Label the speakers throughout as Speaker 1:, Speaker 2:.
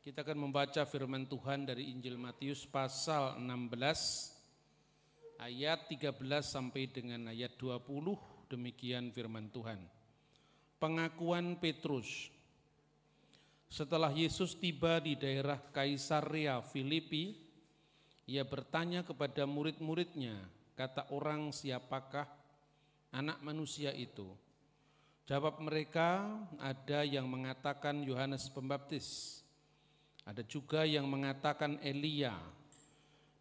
Speaker 1: Kita akan membaca firman Tuhan dari Injil Matius pasal 16 ayat 13 sampai dengan ayat 20. Demikian firman Tuhan. Pengakuan Petrus. Setelah Yesus tiba di daerah Kaisarea Filipi, ia bertanya kepada murid-muridnya, kata orang, siapakah anak manusia itu? Jawab mereka, ada yang mengatakan Yohanes Pembaptis, ada juga yang mengatakan Elia,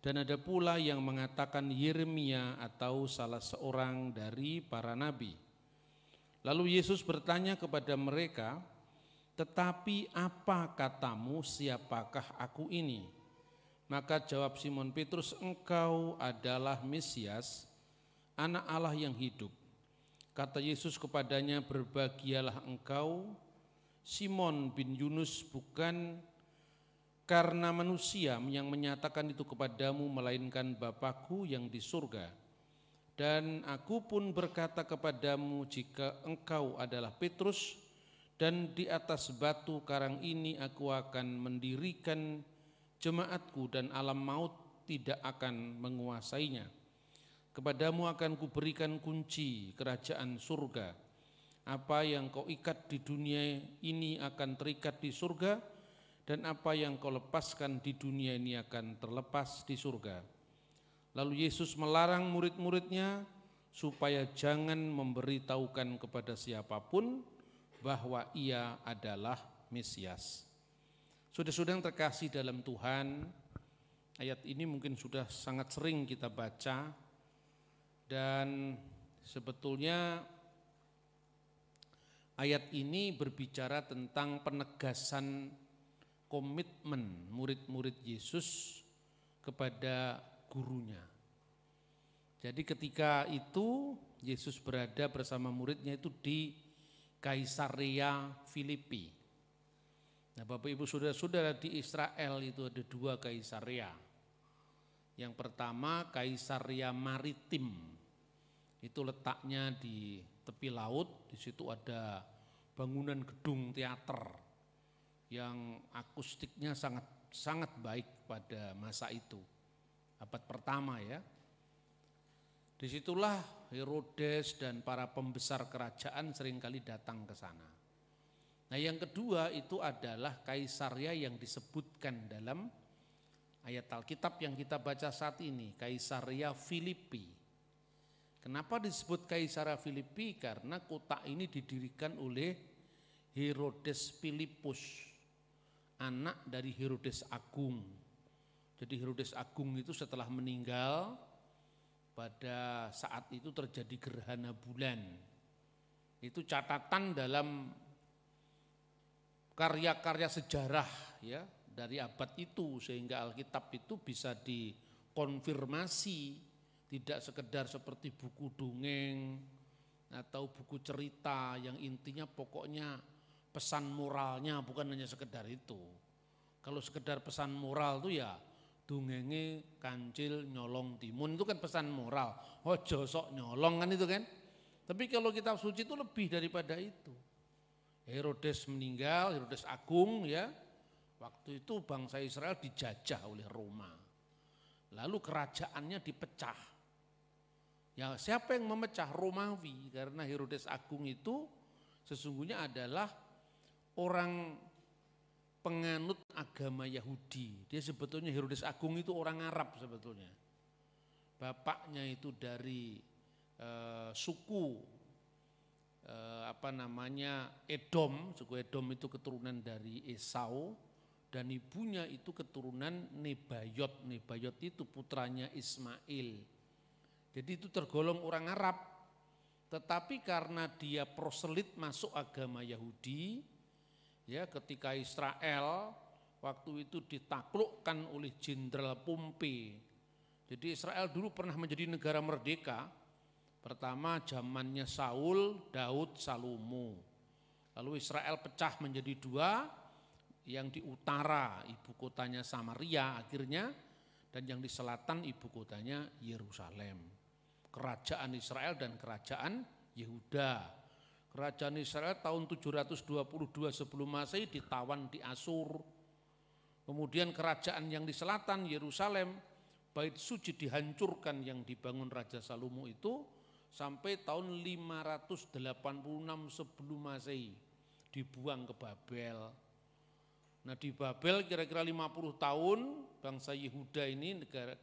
Speaker 1: dan ada pula yang mengatakan Yeremia atau salah seorang dari para nabi. Lalu Yesus bertanya kepada mereka, tetapi apa katamu, siapakah aku ini? Maka jawab Simon Petrus, engkau adalah Mesias, anak Allah yang hidup. Kata Yesus kepadanya, berbahagialah engkau, Simon bin Yunus, bukan karena manusia yang menyatakan itu kepadamu, melainkan Bapa-Ku yang di surga. Dan aku pun berkata kepadamu, jika engkau adalah Petrus, dan di atas batu karang ini aku akan mendirikan jemaatku, dan alam maut tidak akan menguasainya. Kepadamu akan kuberikan kunci kerajaan surga. Apa yang kau ikat di dunia ini akan terikat di surga, dan apa yang kau lepaskan di dunia ini akan terlepas di surga. Lalu Yesus melarang murid-muridnya supaya jangan memberitahukan kepada siapapun bahwa ia adalah Mesias. Saudara-saudara yang terkasih dalam Tuhan, ayat ini mungkin sudah sangat sering kita baca, dan sebetulnya ayat ini berbicara tentang penegasan komitmen murid-murid Yesus kepada gurunya. Jadi ketika itu Yesus berada bersama muridnya itu di Kaisarea Filipi. Nah, Bapak Ibu Saudara-saudara, di Israel itu ada dua Kaisarea. Yang pertama Kaisarea Maritim. Itu letaknya di tepi laut, di situ ada bangunan gedung teater yang akustiknya sangat baik pada masa itu, abad pertama ya. Disitulah Herodes dan para pembesar kerajaan seringkali datang ke sana. Nah, yang kedua itu adalah Kaisarea yang disebutkan dalam ayat Alkitab yang kita baca saat ini, Kaisarea Filipi. Kenapa disebut Kaisarea Filipi? Karena kota ini didirikan oleh Herodes Filipus, anak dari Herodes Agung. Jadi Herodes Agung itu setelah meninggal, pada saat itu terjadi gerhana bulan. Itu catatan dalam karya-karya sejarah ya dari abad itu, sehingga Alkitab itu bisa dikonfirmasi, tidak sekedar seperti buku dongeng atau buku cerita yang intinya pokoknya pesan moralnya, bukan hanya sekedar itu. Kalau sekedar pesan moral itu ya dongenge kancil nyolong timun, itu kan pesan moral. Ojo sok nyolong kan itu kan. Tapi kalau kitab suci itu lebih daripada itu. Herodes meninggal, Herodes Agung ya. Waktu itu bangsa Israel dijajah oleh Roma. Lalu kerajaannya dipecah. Ya, siapa yang memecah? Romawi, karena Herodes Agung itu sesungguhnya adalah orang penganut agama Yahudi. Dia sebetulnya Herodes Agung itu orang Arab sebetulnya. Bapaknya itu dari suku Edom. Suku Edom itu keturunan dari Esau, dan ibunya itu keturunan Nebayot. Nebayot itu putranya Ismail. Jadi itu tergolong orang Arab. Tetapi karena dia proselit masuk agama Yahudi, ya, ketika Israel waktu itu ditaklukkan oleh Jenderal Pompei. Jadi Israel dulu pernah menjadi negara merdeka. Pertama zamannya Saul, Daud, Salomo. Lalu Israel pecah menjadi dua, yang di utara ibu kotanya Samaria akhirnya, dan yang di selatan ibu kotanya Yerusalem. Kerajaan Israel dan kerajaan Yehuda. Kerajaan Israel tahun 722 sebelum Masehi ditawan di Asur. Kemudian kerajaan yang di selatan, Yerusalem, Bait Suci dihancurkan yang dibangun Raja Salomo itu sampai tahun 586 sebelum Masehi, dibuang ke Babel. Nah di Babel kira-kira 50 tahun bangsa Yehuda ini, negara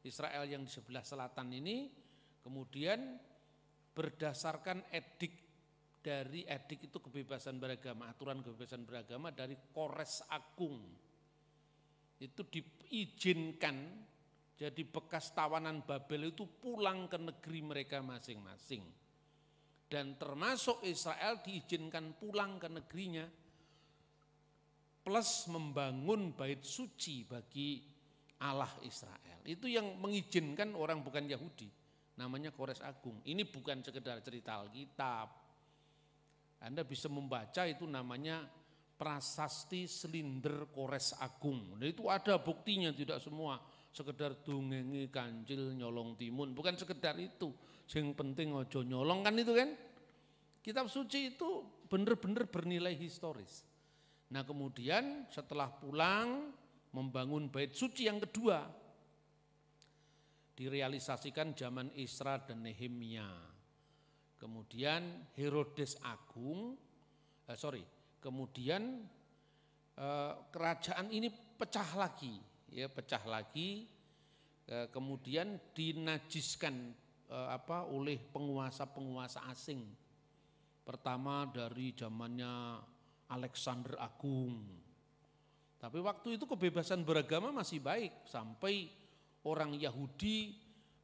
Speaker 1: Israel yang di sebelah selatan ini, kemudian berdasarkan edik itu kebebasan beragama, aturan kebebasan beragama dari Kores Agung, itu diizinkan jadi bekas tawanan Babel itu pulang ke negeri mereka masing-masing. Dan termasuk Israel diizinkan pulang ke negerinya, plus membangun bait suci bagi Allah Israel. Itu yang mengizinkan orang bukan Yahudi, namanya Kores Agung. Ini bukan sekedar cerita Alkitab. Anda bisa membaca itu namanya Prasasti Selinder Kores Agung. Nah, itu ada buktinya, tidak semua sekedar dungengi kancil nyolong timun, bukan sekedar itu. Yang penting ojo nyolong, kan itu kan. Kitab suci itu benar-benar bernilai historis. Nah kemudian setelah pulang membangun bait suci yang kedua, direalisasikan zaman Esra dan Nehemia. Kemudian Herodes Agung, kemudian kerajaan ini pecah lagi, kemudian dinajiskan oleh penguasa-penguasa asing. Pertama dari zamannya Alexander Agung. Tapi waktu itu kebebasan beragama masih baik, sampai orang Yahudi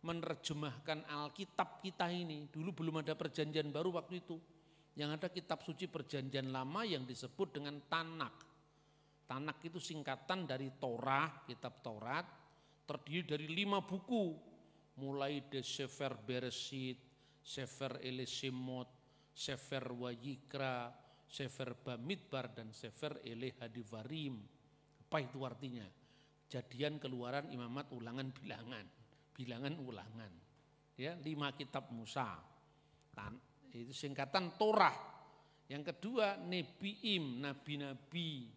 Speaker 1: menerjemahkan Alkitab kita ini. Dulu belum ada perjanjian baru waktu itu. Yang ada kitab suci perjanjian lama yang disebut dengan Tanak. Tanak itu singkatan dari Torah, kitab Taurat, terdiri dari 5 buku. Mulai dari Sefer Bereshit, Sefer Elishemot, Sefer Wayikra, Sefer Bamidbar, dan Sefer Elehadivarim. Apa itu artinya? Kejadian, Keluaran, Imamat, Ulangan, Bilangan. Bilangan, Ulangan. Ya, 5 kitab Musa. Itu singkatan Torah. Yang kedua Nebiim, nabi-nabi.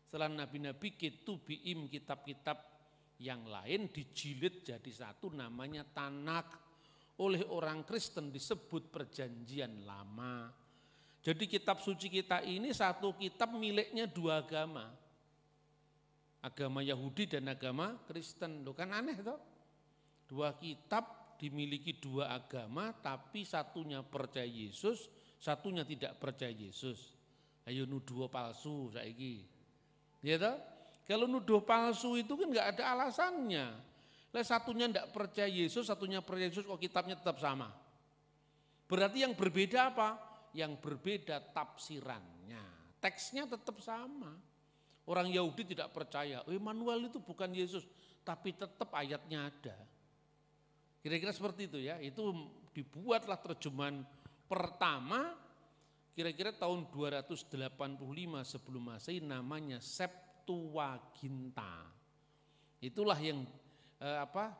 Speaker 1: Setelah nabi-nabi, Ketubiim, kitab-kitab yang lain dijilid jadi satu, namanya Tanak. Oleh orang Kristen disebut perjanjian lama. Jadi kitab suci kita ini satu kitab miliknya 2 agama. Agama Yahudi dan agama Kristen. Loh kan aneh toh? 2 kitab dimiliki 2 agama, tapi satunya percaya Yesus, satunya tidak percaya Yesus. Ayo nuduh palsu saiki. Ya toh? Kalau nuduh palsu itu kan enggak ada alasannya. Lah satunya enggak percaya Yesus, satunya percaya Yesus, kok kitabnya tetap sama. Berarti yang berbeda apa? Yang berbeda tafsirannya. Teksnya tetap sama. Orang Yahudi tidak percaya, Immanuel itu bukan Yesus, tapi tetap ayatnya ada. Kira-kira seperti itu ya. Itu dibuatlah terjemahan pertama kira-kira tahun 285 sebelum Masehi, namanya Septuaginta. Itulah yang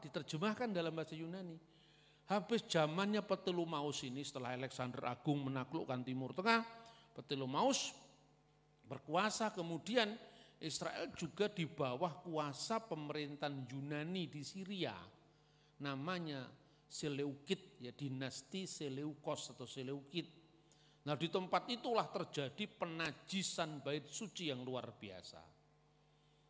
Speaker 1: diterjemahkan dalam bahasa Yunani. Habis zamannya Ptolemeus ini, setelah Alexander Agung menaklukkan Timur Tengah, Ptolemeus berkuasa, kemudian Israel juga di bawah kuasa pemerintahan Yunani di Syria. Namanya Seleukid, ya, dinasti Seleukos atau Seleukid. Nah di tempat itulah terjadi penajisan bait suci yang luar biasa.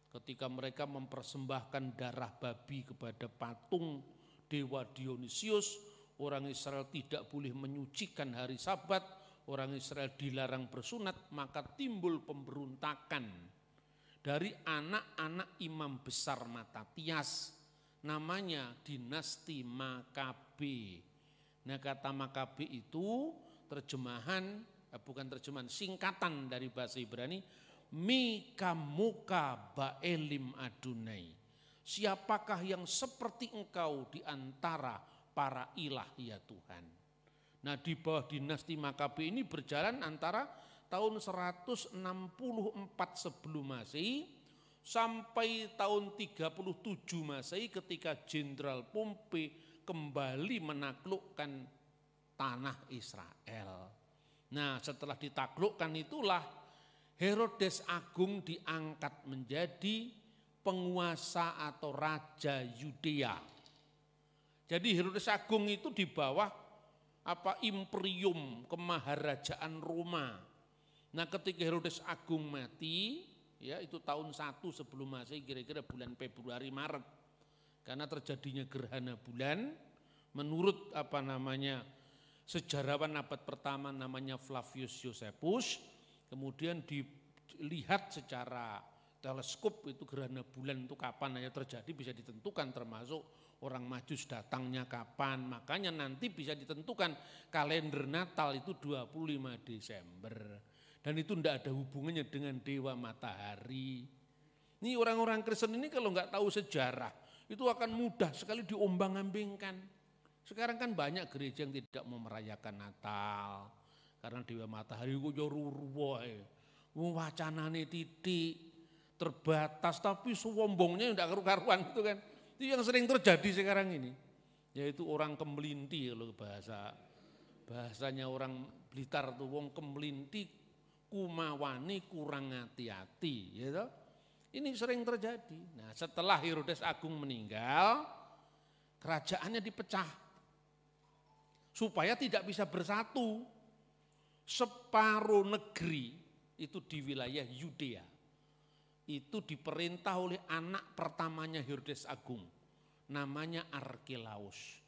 Speaker 1: Ketika mereka mempersembahkan darah babi kepada patung dewa Dionysius, orang Israel tidak boleh menyucikan hari Sabat, orang Israel dilarang bersunat, maka timbul pemberontakan dari anak-anak imam besar Matatias, namanya dinasti Makabe. Nah kata Makabe itu singkatan dari bahasa Ibrani, Mikamuka Baelim Adonai. Siapakah yang seperti engkau di antara para ilah ya Tuhan. Nah di bawah dinasti Makabe ini berjalan antara tahun 164 sebelum Masehi sampai tahun 37 Masehi ketika Jenderal Pompei kembali menaklukkan tanah Israel. Nah setelah ditaklukkan itulah Herodes Agung diangkat menjadi penguasa atau raja Yudea. Jadi Herodes Agung itu di bawah imperium kemaharajaan Roma. Nah, ketika Herodes Agung mati, ya itu tahun 1 sebelum Masehi, kira-kira bulan Februari Maret. Karena terjadinya gerhana bulan, menurut sejarawan abad pertama namanya Flavius Josephus, kemudian dilihat secara teleskop itu gerhana bulan itu kapan aja terjadi bisa ditentukan, termasuk orang Majus datangnya kapan. Makanya nanti bisa ditentukan kalender Natal itu 25 Desember. Dan itu tidak ada hubungannya dengan dewa matahari. Ini orang-orang Kristen ini kalau nggak tahu sejarah itu akan mudah sekali diombang-ambingkan. Sekarang kan banyak gereja yang tidak mau merayakan Natal karena dewa matahari kok jorurwo, wacanane titik terbatas, tapi sombongnya tidak karu-karuan itu kan. Itu yang sering terjadi sekarang ini. Yaitu orang kemelinti, kalau bahasanya orang Blitar tuh wong kemelinti, kumawani kurang hati-hati, gitu. Ini sering terjadi. Nah, setelah Herodes Agung meninggal, kerajaannya dipecah supaya tidak bisa bersatu. Separuh negeri itu di wilayah Yudea itu diperintah oleh anak pertamanya Herodes Agung, namanya Arkelaus.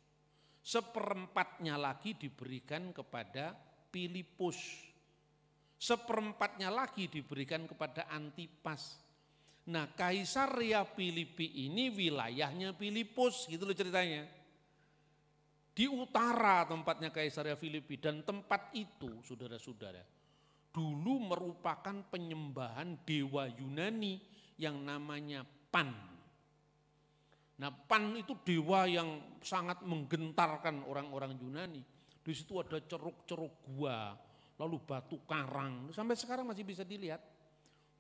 Speaker 1: Seperempatnya lagi diberikan kepada Filipus. Seperempatnya lagi diberikan kepada Antipas. Nah, Kaisaria Filipi ini wilayahnya Filipus, gitu loh ceritanya. Di utara tempatnya Kaisaria Filipi, dan tempat itu, saudara-saudara, dulu merupakan penyembahan dewa Yunani yang namanya Pan. Nah, Pan itu dewa yang sangat menggentarkan orang-orang Yunani. Di situ ada ceruk-ceruk gua, lalu batu karang. Sampai sekarang masih bisa dilihat.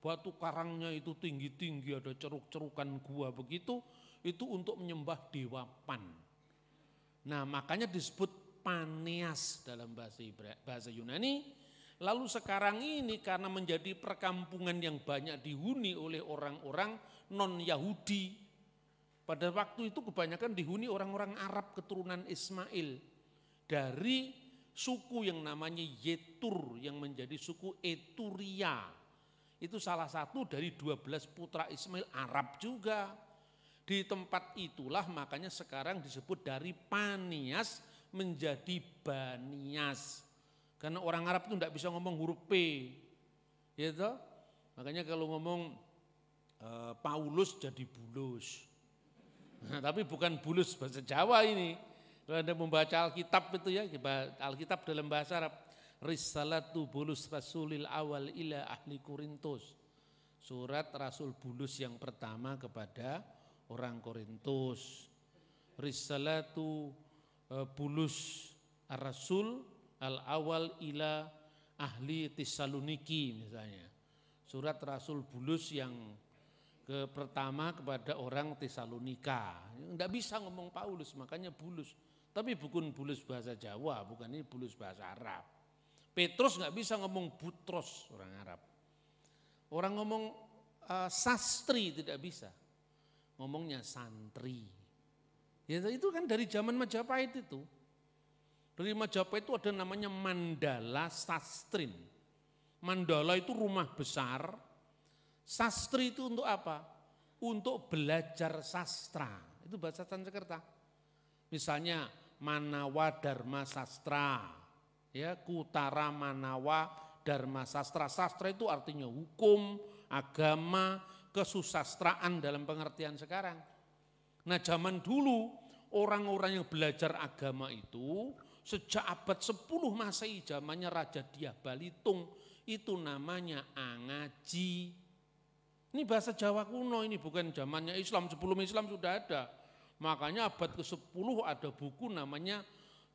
Speaker 1: Batu karangnya itu tinggi-tinggi, ada ceruk-cerukan gua begitu, itu untuk menyembah dewa Pan. Nah, makanya disebut Paneas dalam bahasa Yunani. Lalu sekarang ini karena menjadi perkampungan yang banyak dihuni oleh orang-orang non-Yahudi. Pada waktu itu kebanyakan dihuni orang-orang Arab keturunan Ismail. Dari suku yang namanya Yetur yang menjadi suku Eturia. Itu salah satu dari 12 putra Ismail, Arab juga. Di tempat itulah makanya sekarang disebut dari Paneas menjadi Banias. Karena orang Arab itu tidak bisa ngomong huruf P. Gitu? Makanya kalau ngomong Paulus jadi Bulus. Nah, tapi bukan Bulus bahasa Jawa ini. Kalau Anda membaca Alkitab itu ya, Alkitab dalam bahasa Arab. Risalatu Bulus Rasulil awal ila ahli Korintus. Surat Rasul Bulus yang pertama kepada orang Korintus. Risalatu Bulus Ar-Rasul al-awal ila ahli Tesaloniki misalnya. Surat Rasul Bulus yang pertama kepada orang Tesalonika. Enggak bisa ngomong Paulus, makanya Bulus. Tapi bukan Bulus bahasa Jawa, bukan ini Bulus bahasa Arab. Petrus enggak bisa ngomong Butros orang Arab. Orang ngomong sastri tidak bisa. Ngomongnya santri. Ya, itu kan dari zaman Majapahit itu. Dari Majapahit itu ada namanya Mandala Sastrin. Mandala itu rumah besar. Sastri itu untuk apa? Untuk belajar sastra. Itu bahasa Sanskerta. Misalnya Manawa Dharma Sastra. Ya, Kutara Manawa Dharma Sastra. Sastra itu artinya hukum, agama, kesusastraan dalam pengertian sekarang. Nah, zaman dulu orang-orang yang belajar agama itu sejak abad 10 Masehi zamannya Raja Dyah Balitung itu namanya Angaji. Ini bahasa Jawa kuno, ini bukan zamannya Islam, sebelum Islam sudah ada. Makanya abad ke-10 ada buku namanya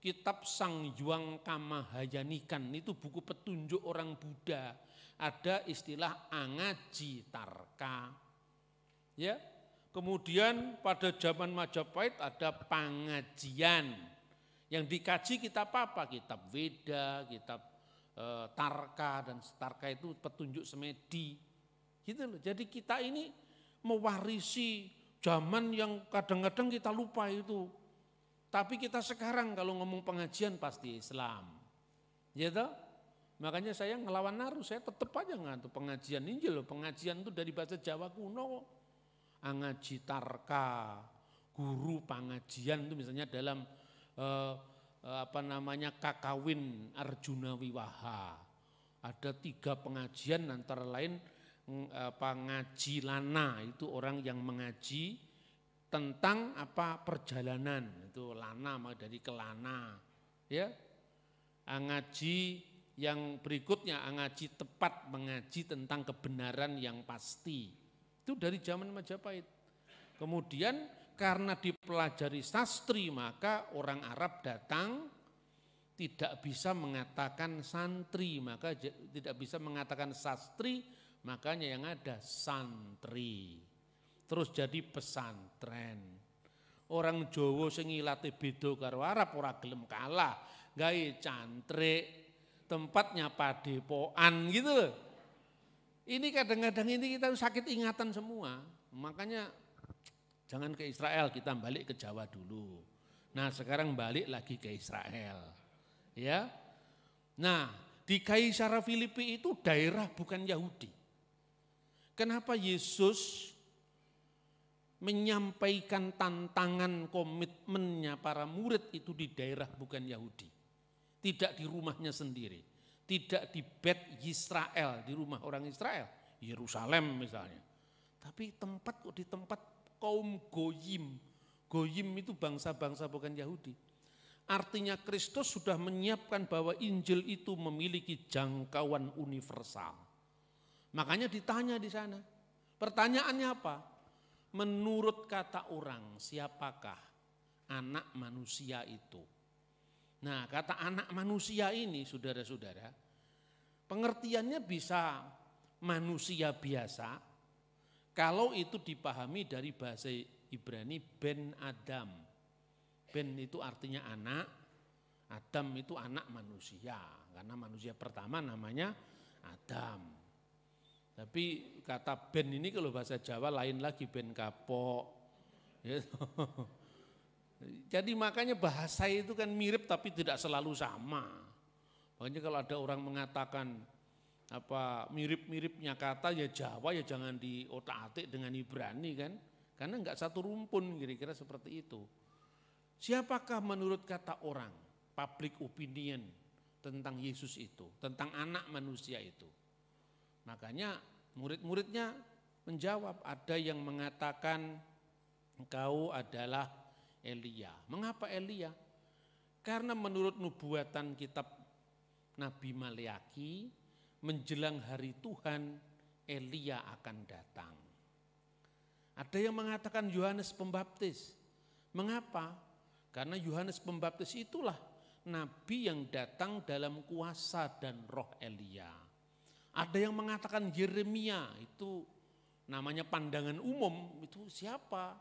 Speaker 1: Kitab Sang Hyang Kamahayanikan, itu buku petunjuk orang Buddha. Ada istilah Angaji Tarka. Ya. Kemudian pada zaman Majapahit ada pengajian. Yang dikaji kitab apa? Kitab Veda, kitab Tarka, dan Tarka itu petunjuk semedi. Gitu loh. Jadi kita ini mewarisi zaman yang kadang-kadang kita lupa itu. Tapi kita sekarang kalau ngomong pengajian pasti Islam. Gitu? Makanya saya ngelawan arus, saya tetap aja ngantuk pengajian Injil. Pengajian itu dari bahasa Jawa kuno. Angaji Tarka, guru pengajian itu misalnya dalam Kakawin Arjuna Wiwaha. Ada 3 pengajian antara lain ngaji lana, itu orang yang mengaji tentang perjalanan, itu lana dari kelana, ya. Ngaji yang berikutnya ngaji tepat, mengaji tentang kebenaran yang pasti. Itu dari zaman Majapahit. Kemudian karena dipelajari sastri, maka orang Arab datang tidak bisa mengatakan santri, maka tidak bisa mengatakan sastri, makanya yang ada santri. Terus jadi pesantren. Orang Jawa sing ilate beda karo Arab ora gelem kalah, gawe cantrik, tempatnya padepokan gitu loh. Ini kadang-kadang ini kita sakit ingatan semua, makanya jangan ke Israel, kita balik ke Jawa dulu. Nah sekarang balik lagi ke Israel. Ya, nah di Kaisar Filipi itu daerah bukan Yahudi. Kenapa Yesus menyampaikan tantangan komitmennya para murid itu di daerah bukan Yahudi? Tidak di rumahnya sendiri, tidak di Bet Yisrael, di rumah orang Israel, Yerusalem misalnya. Tapi tempat kok di tempat kaum Goyim. Goyim itu bangsa-bangsa bukan Yahudi. Artinya Kristus sudah menyiapkan bahwa Injil itu memiliki jangkauan universal. Makanya ditanya di sana. Pertanyaannya apa? Menurut kata orang, siapakah anak manusia itu? Nah, kata anak manusia ini, saudara-saudara, pengertiannya bisa manusia biasa, kalau itu dipahami dari bahasa Ibrani Ben Adam. Ben itu artinya anak, Adam itu anak manusia, karena manusia pertama namanya Adam. Tapi kata ben ini kalau bahasa Jawa lain lagi, ben kapok. Jadi makanya bahasa itu kan mirip tapi tidak selalu sama. Makanya kalau ada orang mengatakan mirip-miripnya kata ya Jawa, ya jangan diotak-atik dengan Ibrani kan. Karena enggak satu rumpun, kira-kira seperti itu. Siapakah menurut kata orang, public opinion tentang Yesus itu, tentang anak manusia itu? Makanya murid-muridnya menjawab, ada yang mengatakan engkau adalah Elia. Mengapa Elia? Karena menurut nubuatan kitab Nabi Maleaki, menjelang hari Tuhan Elia akan datang. Ada yang mengatakan Yohanes Pembaptis. Mengapa? Karena Yohanes Pembaptis itulah nabi yang datang dalam kuasa dan roh Elia. Ada yang mengatakan Yeremia, itu namanya pandangan umum, itu siapa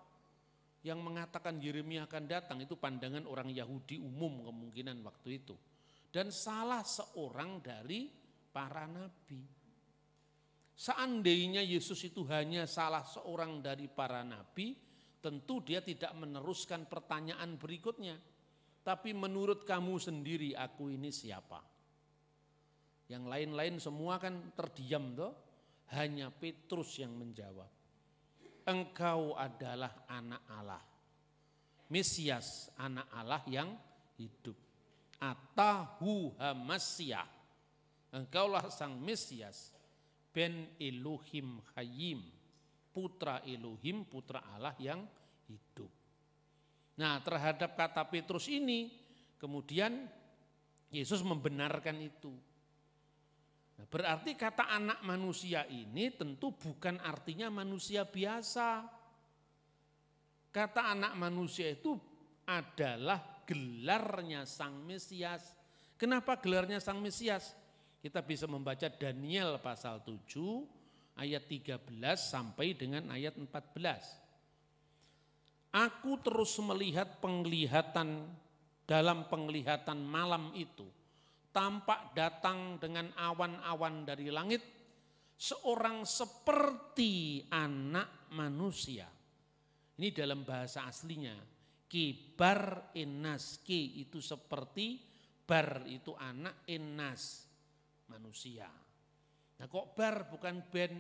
Speaker 1: yang mengatakan Yeremia akan datang? Itu pandangan orang Yahudi umum kemungkinan waktu itu. Dan salah seorang dari para nabi. Seandainya Yesus itu hanya salah seorang dari para nabi, tentu dia tidak meneruskan pertanyaan berikutnya. Tapi menurut kamu sendiri, aku ini siapa? Yang lain-lain semua kan terdiam toh. Hanya Petrus yang menjawab. Engkau adalah anak Allah. Mesias, anak Allah yang hidup. Atahu hamasyah. Engkaulah sang Mesias. Ben Elohim Hayim. Putra Elohim, putra Allah yang hidup. Nah, terhadap kata Petrus ini, kemudian Yesus membenarkan itu. Nah, berarti kata anak manusia ini tentu bukan artinya manusia biasa. Kata anak manusia itu adalah gelarnya Sang Mesias. Kenapa gelarnya Sang Mesias? Kita bisa membaca Daniel pasal 7, ayat 13 sampai dengan ayat 14. Aku terus melihat penglihatan dalam penglihatan malam itu. tampak datang dengan awan-awan dari langit, seorang seperti anak manusia. Ini dalam bahasa aslinya. Kibar enas, ki itu seperti, bar itu anak, enas manusia. Nah kok bar bukan band?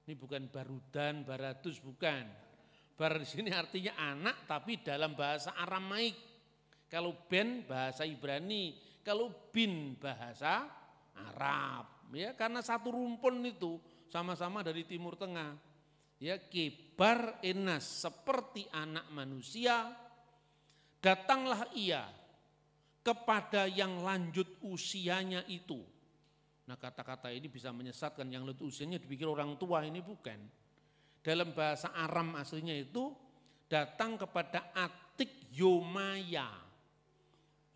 Speaker 1: Ini bukan barudan, baratus, bukan. Bar di sini artinya anak tapi dalam bahasa Aramaik. Kalau band bahasa Ibrani, kalau bin bahasa Arab. Ya, karena satu rumpun itu sama-sama dari Timur Tengah. Ya, kibar enas seperti anak manusia, datanglah ia kepada yang lanjut usianya itu. Nah kata-kata ini bisa menyesatkan, yang lanjut usianya dipikir orang tua, ini bukan. Dalam bahasa Aram aslinya itu datang kepada atik yomaya.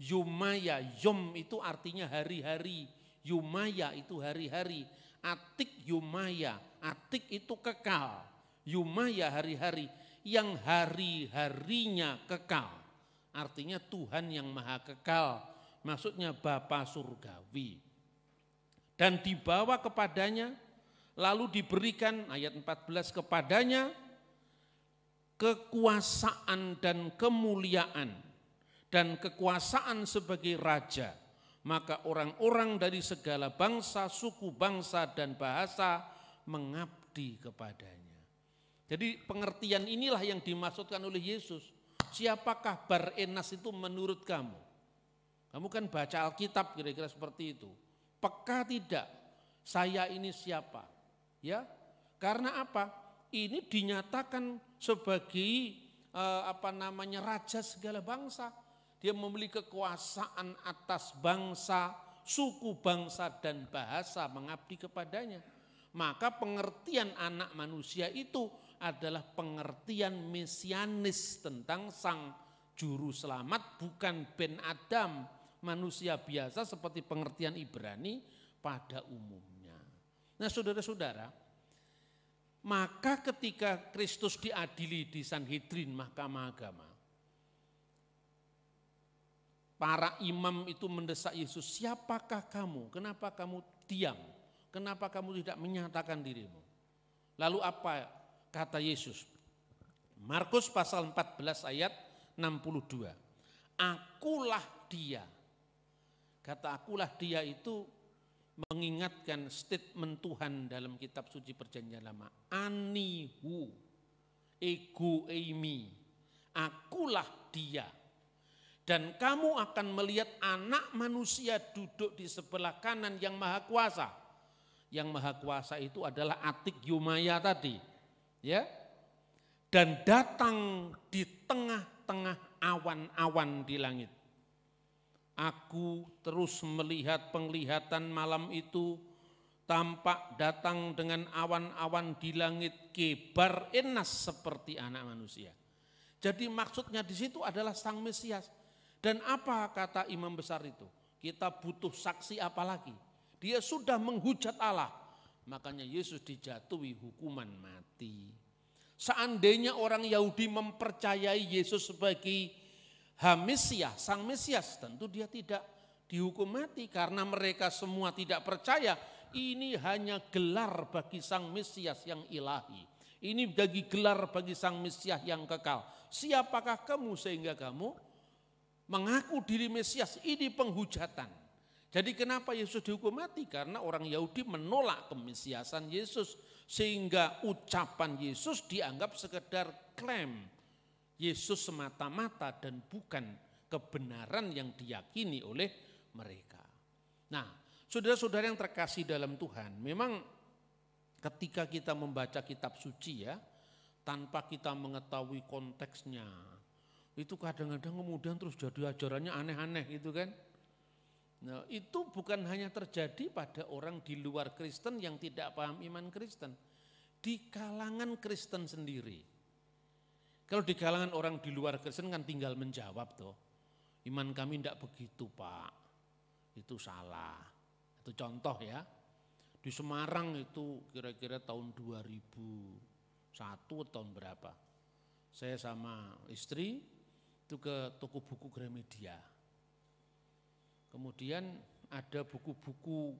Speaker 1: Yomaya, yom itu artinya hari-hari, yomaya itu hari-hari, atik yomaya, atik itu kekal, yomaya hari-hari, yang hari-harinya kekal. Artinya Tuhan yang maha kekal, maksudnya Bapa surgawi. Dan dibawa kepadanya, lalu diberikan ayat 14 kepadanya kekuasaan dan kemuliaan dan kekuasaan sebagai raja. Maka orang-orang dari segala bangsa, suku, bangsa, dan bahasa mengabdi kepadanya. Jadi pengertian inilah yang dimaksudkan oleh Yesus. Siapakah bar enas itu menurut kamu? Kamu kan baca Alkitab kira-kira seperti itu. Peka tidak? Saya ini siapa? Ya, karena apa? Ini dinyatakan sebagai raja segala bangsa. Dia memiliki kekuasaan atas bangsa, suku, bangsa, dan bahasa mengabdi kepadanya. Maka pengertian anak manusia itu adalah pengertian mesianis tentang sang juru selamat, bukan ben Adam, manusia biasa seperti pengertian Ibrani pada umumnya. Nah saudara-saudara, maka ketika Kristus diadili di Sanhedrin, Mahkamah Agama, para imam itu mendesak Yesus, siapakah kamu? Kenapa kamu diam? Kenapa kamu tidak menyatakan dirimu? Lalu apa kata Yesus? Markus pasal 14 ayat 62. Akulah dia. Kata akulah dia itu mengingatkan statement Tuhan dalam kitab suci perjanjian lama. Anihu, ego eimi, akulah dia. Dan kamu akan melihat anak manusia duduk di sebelah kanan yang maha kuasa. Yang maha kuasa itu adalah atik yomaya tadi. Ya. Dan datang di tengah-tengah awan-awan di langit. Aku terus melihat penglihatan malam itu, tampak datang dengan awan-awan di langit, kibar enas seperti anak manusia. Jadi maksudnya di situ adalah Sang Mesias. Dan apa kata imam besar itu? Kita butuh saksi apa lagi? Dia sudah menghujat Allah. Makanya Yesus dijatuhi hukuman mati. Seandainya orang Yahudi mempercayai Yesus sebagai Mesias, Sang Mesias, tentu dia tidak dihukum mati. Karena mereka semua tidak percaya. Ini hanya gelar bagi Sang Mesias yang ilahi. Ini bagi gelar bagi Sang Mesias yang kekal. Siapakah kamu sehingga kamu mengaku diri Mesias? Ini penghujatan. Jadi kenapa Yesus dihukum mati? Karena orang Yahudi menolak kemesiasan Yesus. Sehingga ucapan Yesus dianggap sekedar klaim Yesus semata-mata dan bukan kebenaran yang diyakini oleh mereka. Nah, saudara-saudara yang terkasih dalam Tuhan, memang ketika kita membaca kitab suci ya, tanpa kita mengetahui konteksnya, itu kadang-kadang kemudian terus jadi ajarannya aneh-aneh gitu kan. Nah, itu bukan hanya terjadi pada orang di luar Kristen yang tidak paham iman Kristen. Di kalangan Kristen sendiri. Kalau di kalangan orang di luar Kristen kan tinggal menjawab toh. Iman kami tidak begitu Pak, itu salah. Itu contoh ya. Di Semarang itu kira-kira tahun 2001 tahun berapa. Saya sama istri itu ke toko buku Gramedia. Kemudian ada buku-buku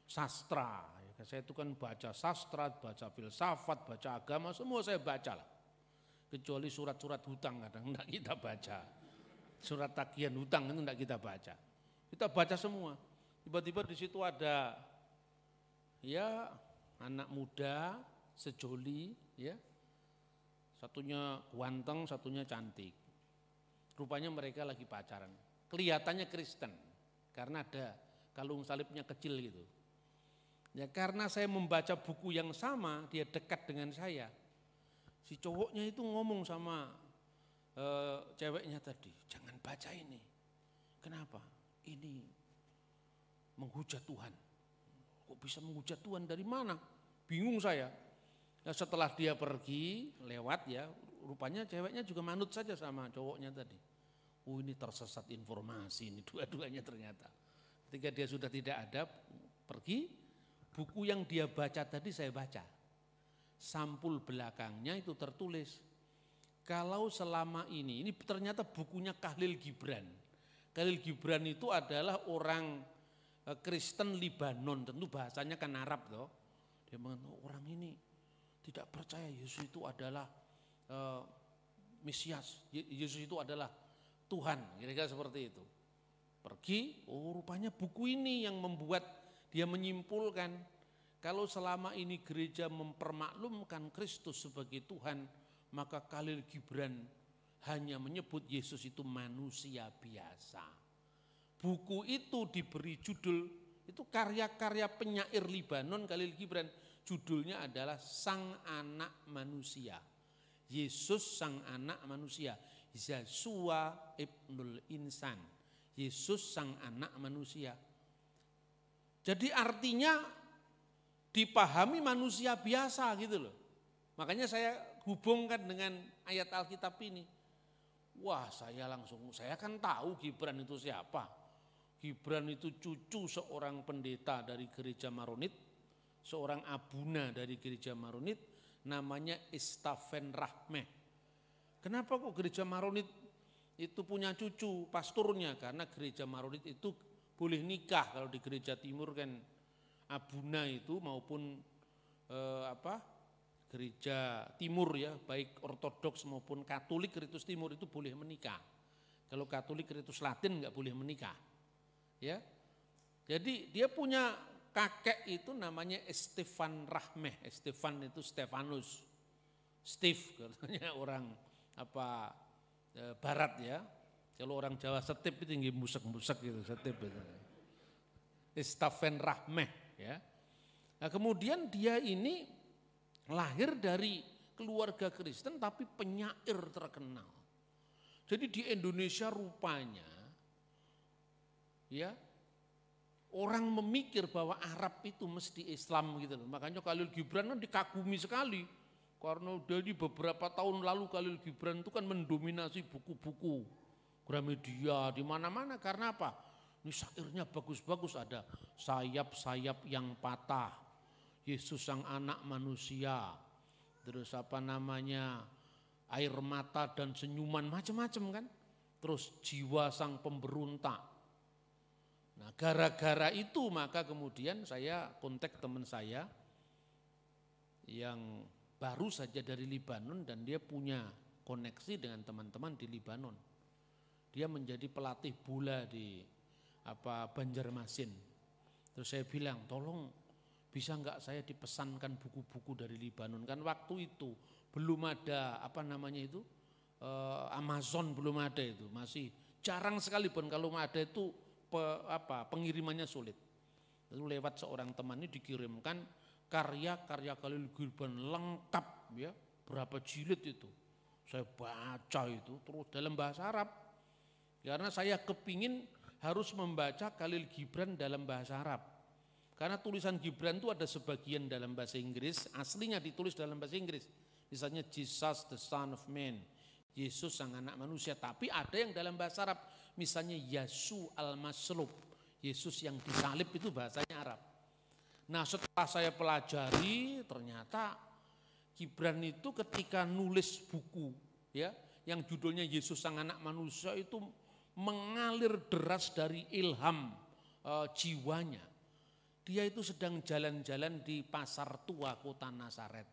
Speaker 1: sastra. Saya itu kan baca sastra, baca filsafat, baca agama, semua saya baca lah. Kecuali surat-surat hutang kadang enggak kita baca. Surat tagihan hutang itu enggak kita baca. Kita baca semua. Tiba-tiba di situ ada ya anak muda sejoli, ya. Satunya ganteng, satunya cantik. Rupanya mereka lagi pacaran. Kelihatannya Kristen karena ada kalung salibnya kecil gitu. Ya karena saya membaca buku yang sama, dia dekat dengan saya. Si cowoknya itu ngomong sama ceweknya tadi, jangan baca ini. Kenapa? Ini menghujat Tuhan. Kok bisa menghujat Tuhan dari mana? Bingung saya. Nah, setelah dia pergi lewat ya, rupanya ceweknya juga manut saja sama cowoknya tadi. Oh ini tersesat informasi ini dua-duanya ternyata. Ketika dia sudah tidak ada, pergi, buku yang dia baca tadi saya baca. Sampul belakangnya itu tertulis, kalau selama ini ternyata bukunya Khalil Gibran. Khalil Gibran itu adalah orang Kristen Libanon, tentu bahasanya kan Arab toh. Dia mengatakan orang ini tidak percaya Yesus itu adalah Mesias, Yesus itu adalah Tuhan, kira-kira seperti itu. Pergi, oh rupanya buku ini yang membuat dia menyimpulkan kalau selama ini gereja mempermaklumkan Kristus sebagai Tuhan, maka Khalil Gibran hanya menyebut Yesus itu manusia biasa. Buku itu diberi judul, itu karya-karya penyair Libanon Khalil Gibran, judulnya adalah Sang Anak Manusia. Yesus Sang Anak Manusia, Yeshua Ibnul Insan, Yesus Sang Anak Manusia. Jadi artinya dipahami manusia biasa gitu loh. Makanya saya hubungkan dengan ayat Alkitab ini. Wah saya kan tahu Gibran itu siapa. Gibran itu cucu seorang pendeta dari gereja Maronit, seorang abuna dari gereja Maronit, namanya Istafen Rahmeh. Kenapa kok gereja Maronit itu punya cucu pasturnya? Karena gereja Maronit itu boleh nikah. Kalau di gereja timur kan abuna itu maupun gereja timur ya, baik ortodoks maupun katolik ritus timur itu boleh menikah. Kalau katolik ritus Latin enggak boleh menikah. Ya. Jadi dia punya kakek itu namanya Estefan Rahmeh. Estefan itu Stefanus. Steve katanya orang barat ya. Kalau orang Jawa setip itu tinggi musek-musek gitu, setip itu. Estefan Rahmeh ya. Nah, kemudian dia ini lahir dari keluarga Kristen tapi penyair terkenal. Jadi di Indonesia rupanya ya orang memikir bahwa Arab itu mesti Islam gitu loh. Makanya Khalil Gibran kan dikagumi sekali. Karena dari beberapa tahun lalu Khalil Gibran itu kan mendominasi buku-buku Gramedia di mana-mana. Karena apa? Ini syairnya bagus-bagus, ada sayap-sayap yang patah, Yesus Sang Anak Manusia, terus air mata dan senyuman, macam-macam kan. Terus jiwa sang pemberontak. Nah gara-gara itu maka kemudian saya kontak teman saya yang baru saja dari Libanon dan dia punya koneksi dengan teman-teman di Libanon. Dia menjadi pelatih bola di Banjarmasin. Terus saya bilang, tolong bisa enggak saya dipesankan buku-buku dari Libanon. Kan waktu itu belum ada Amazon belum ada itu. Masih jarang sekali pun kalau ada itu pengirimannya sulit. Lalu lewat seorang teman ini dikirimkan karya-karya Khalil Gibran lengkap ya, berapa jilid itu. Saya baca itu terus dalam bahasa Arab. Karena saya kepingin harus membaca Khalil Gibran dalam bahasa Arab. Karena tulisan Gibran itu ada sebagian dalam bahasa Inggris, aslinya ditulis dalam bahasa Inggris. Misalnya Jesus the Son of Man, Yesus Sang Anak Manusia. Tapi ada yang dalam bahasa Arab, misalnya Yasu al-Maslub, Yesus yang disalib itu bahasanya Arab. Nah setelah saya pelajari ternyata Gibran itu ketika nulis buku ya yang judulnya Yesus Sang Anak Manusia itu mengalir deras dari ilham jiwanya. Dia itu sedang jalan-jalan di pasar tua kota Nazaret.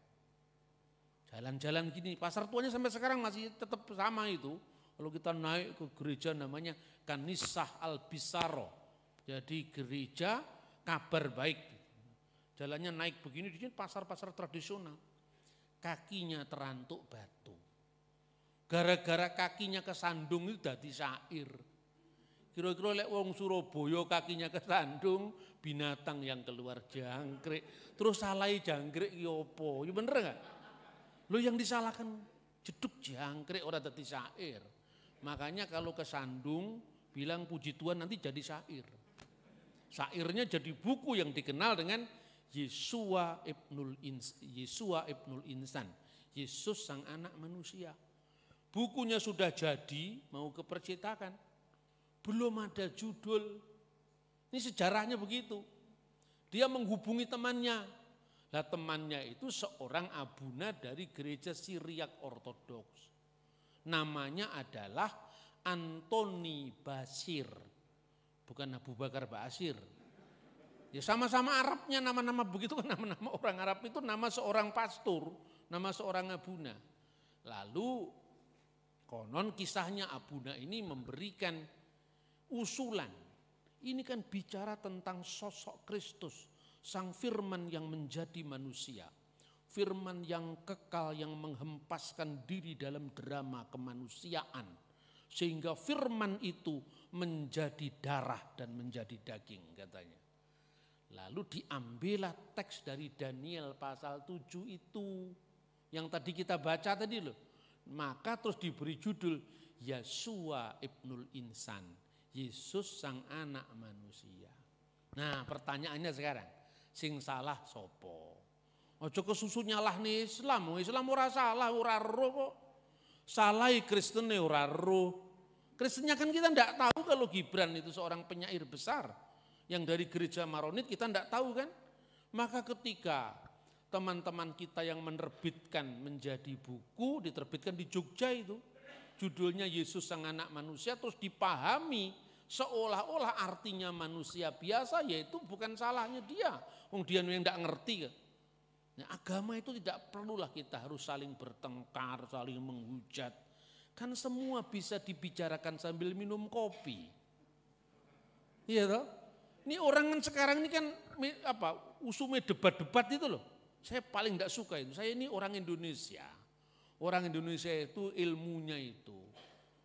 Speaker 1: Jalan-jalan gini, pasar tuanya sampai sekarang masih tetap sama itu. Kalau kita naik ke gereja namanya Kanisah Al-Bisaro. Jadi gereja kabar baik. Jalannya naik begini, di sini pasar-pasar tradisional. Kakinya terantuk batu. Gara-gara kakinya kesandung itu dadi syair. Kira-kira lek wong Surabaya kakinya kesandung, binatang yang keluar jangkrik. Terus salai jangkrik ki opo? Ya bener enggak? Lo yang disalahkan jeduk jangkrik ora dadi syair. Makanya kalau kesandung bilang puji Tuhan nanti jadi syair. Syairnya jadi buku yang dikenal dengan Yesua Ibnul Insan. Yesus sang anak manusia. Bukunya sudah jadi, mau kepercetakan. Belum ada judul. Ini sejarahnya begitu. Dia menghubungi temannya. Nah, temannya itu seorang abuna dari gereja Syriak Ortodoks. Namanya adalah Antoni Basir. Bukan Abu Bakar Basir. Ya sama-sama Arabnya nama-nama begitu kan, nama-nama orang Arab itu nama seorang pastor, nama seorang abuna. Lalu konon kisahnya abuna ini memberikan usulan. Ini kan bicara tentang sosok Kristus, sang firman yang menjadi manusia. Firman yang kekal yang menghempaskan diri dalam drama kemanusiaan. Sehingga firman itu menjadi darah dan menjadi daging katanya. Lalu diambillah teks dari Daniel pasal 7 itu. Yang tadi kita baca tadi loh. Maka terus diberi judul Yesua Ibnul Insan. Yesus sang anak manusia. Nah pertanyaannya sekarang. Sing salah sopo? Ojo kesusu nyalah nih Islam. Islam ora salah, ora roh kok. Salai Kristen ora roh. Kristennya kan kita enggak tahu kalau Gibran itu seorang penyair besar. Yang dari gereja Maronit kita enggak tahu kan. Maka ketika teman-teman kita yang menerbitkan menjadi buku, diterbitkan di Jogja itu. Judulnya Yesus sang anak manusia, terus dipahami seolah-olah artinya manusia biasa, yaitu bukan salahnya dia. Wong dia yang enggak ngerti kan. Nah, agama itu tidak perlulah kita harus saling bertengkar, saling menghujat. Kan semua bisa dibicarakan sambil minum kopi. Iya toh? Ini orang kan sekarang ini kan usumnya debat-debat itu loh. Saya paling enggak suka itu. Saya ini orang Indonesia. Orang Indonesia itu ilmunya itu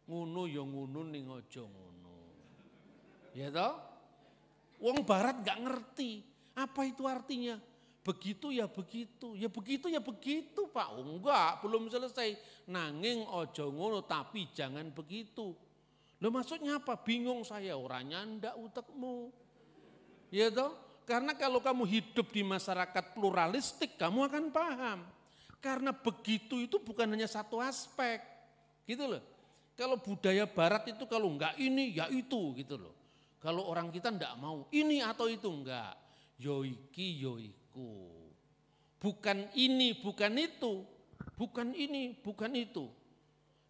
Speaker 1: ngono ya ngono ning aja ngono. Ya toh? Wong barat enggak ngerti. Apa itu artinya? Begitu ya begitu, ya begitu ya begitu Pak. Oh, enggak, belum selesai. Nanging ojo ngono tapi jangan begitu. Loh maksudnya apa? Bingung saya, orangnya ndak utekmu. Ya toh? Karena kalau kamu hidup di masyarakat pluralistik, kamu akan paham. Karena begitu itu bukan hanya satu aspek. Gitu loh. Kalau budaya barat itu kalau enggak ini ya itu gitu loh. Kalau orang kita enggak mau ini atau itu enggak. Yoiki yoiku. Bukan ini, bukan itu. Bukan ini, bukan itu.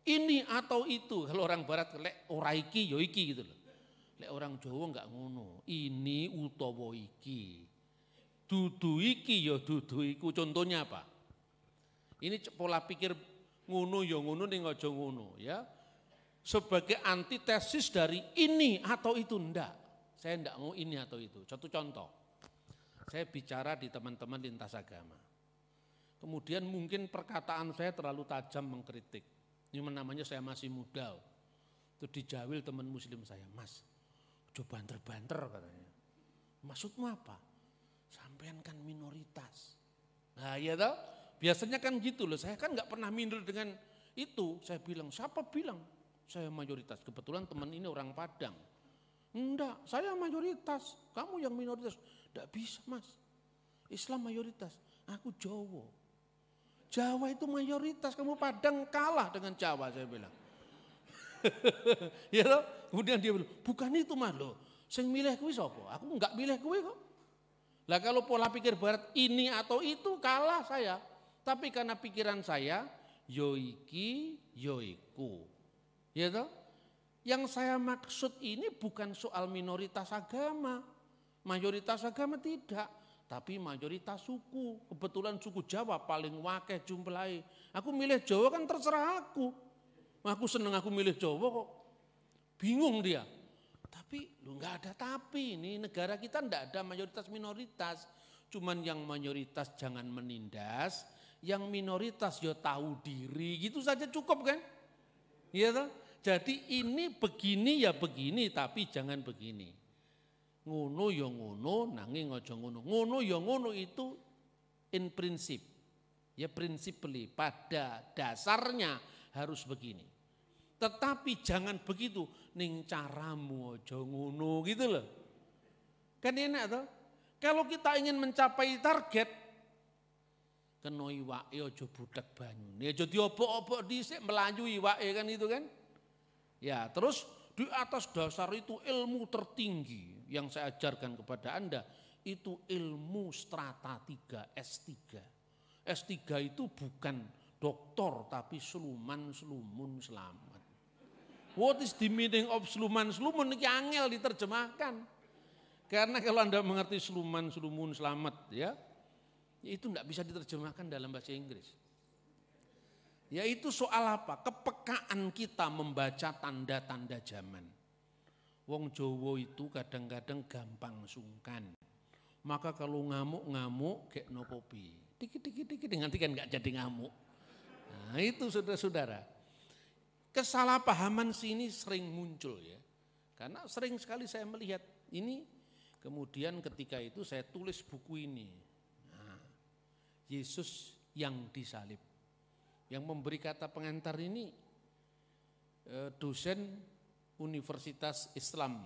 Speaker 1: Ini atau itu. Kalau orang barat lek ora iki yoiki gitu loh. Lek orang Jawa enggak ngono. Ini utawa iki. Dudu iki ya dudu iku. Contohnya apa? Ini pola pikir ngono ya ngono ning aja ngono ya. Sebagai antitesis dari ini atau itu enggak. Saya enggak mau ini atau itu. Satu contoh. Saya bicara di teman-teman lintas agama. Kemudian mungkin perkataan saya terlalu tajam mengkritik. Ini namanya saya masih muda. Itu dijawil teman muslim saya, Mas, coba banter-banter katanya. Maksudmu apa? Sampean kan minoritas. Nah iya toh, biasanya kan gitu loh. Saya kan nggak pernah minder dengan itu. Saya bilang, siapa bilang saya mayoritas? Kebetulan teman ini orang Padang. Enggak, saya mayoritas. Kamu yang minoritas. Enggak bisa Mas, Islam mayoritas, aku Jawa. Jawa itu mayoritas, kamu Padang kalah dengan Jawa saya bilang. Ya loh? Kemudian dia bilang, bukan itu Mas loh, sing milih kuwi sapa? Aku enggak milih kuwi kok. Lah kalau pola pikir barat ini atau itu kalah saya. Tapi karena pikiran saya, yo iki, yo iku. Ya toh? Yang saya maksud ini bukan soal minoritas agama, mayoritas agama tidak, tapi mayoritas suku. Kebetulan suku Jawa paling wakeh jumlahi. Aku milih Jawa kan terserah aku. Aku seneng aku milih Jawa kok. Bingung dia. Tapi lu nggak ada tapi, ini negara kita nggak ada mayoritas minoritas. Cuman yang mayoritas jangan menindas, yang minoritas ya tahu diri, gitu saja cukup kan? Iya toh? Jadi ini begini ya begini, tapi jangan begini. Ngono ya ngono, nanging aja ngono. Ngono ya ngono itu in prinsip. Ya principally, pada dasarnya harus begini. Tetapi jangan begitu, ning caramu aja ngono gitu loh. Kan enak toh? Kalau kita ingin mencapai target, kena iwake aja budak banyu. Aja diobok-obok dhisik melayu iwake kan itu kan. Ya, terus di atas dasar itu ilmu tertinggi yang saya ajarkan kepada Anda, itu ilmu strata 3, S3. S3 itu bukan doktor tapi sluman-slumun selamat. What is the meaning of sluman-slumun? Ini angel diterjemahkan. Karena kalau Anda mengerti sluman-slumun selamat ya itu enggak bisa diterjemahkan dalam bahasa Inggris. Yaitu soal apa? Kepekaan kita membaca tanda-tanda zaman. Wong Jawa itu kadang-kadang gampang sungkan. Maka kalau ngamuk-ngamuk kayak nopopi. Dikit-dikit nanti kan enggak jadi ngamuk. Nah itu saudara-saudara. Kesalahpahaman sini sering muncul ya. Karena sering sekali saya melihat ini. Kemudian ketika itu saya tulis buku ini. Nah, Yesus yang disalib. Yang memberi kata pengantar ini dosen Universitas Islam,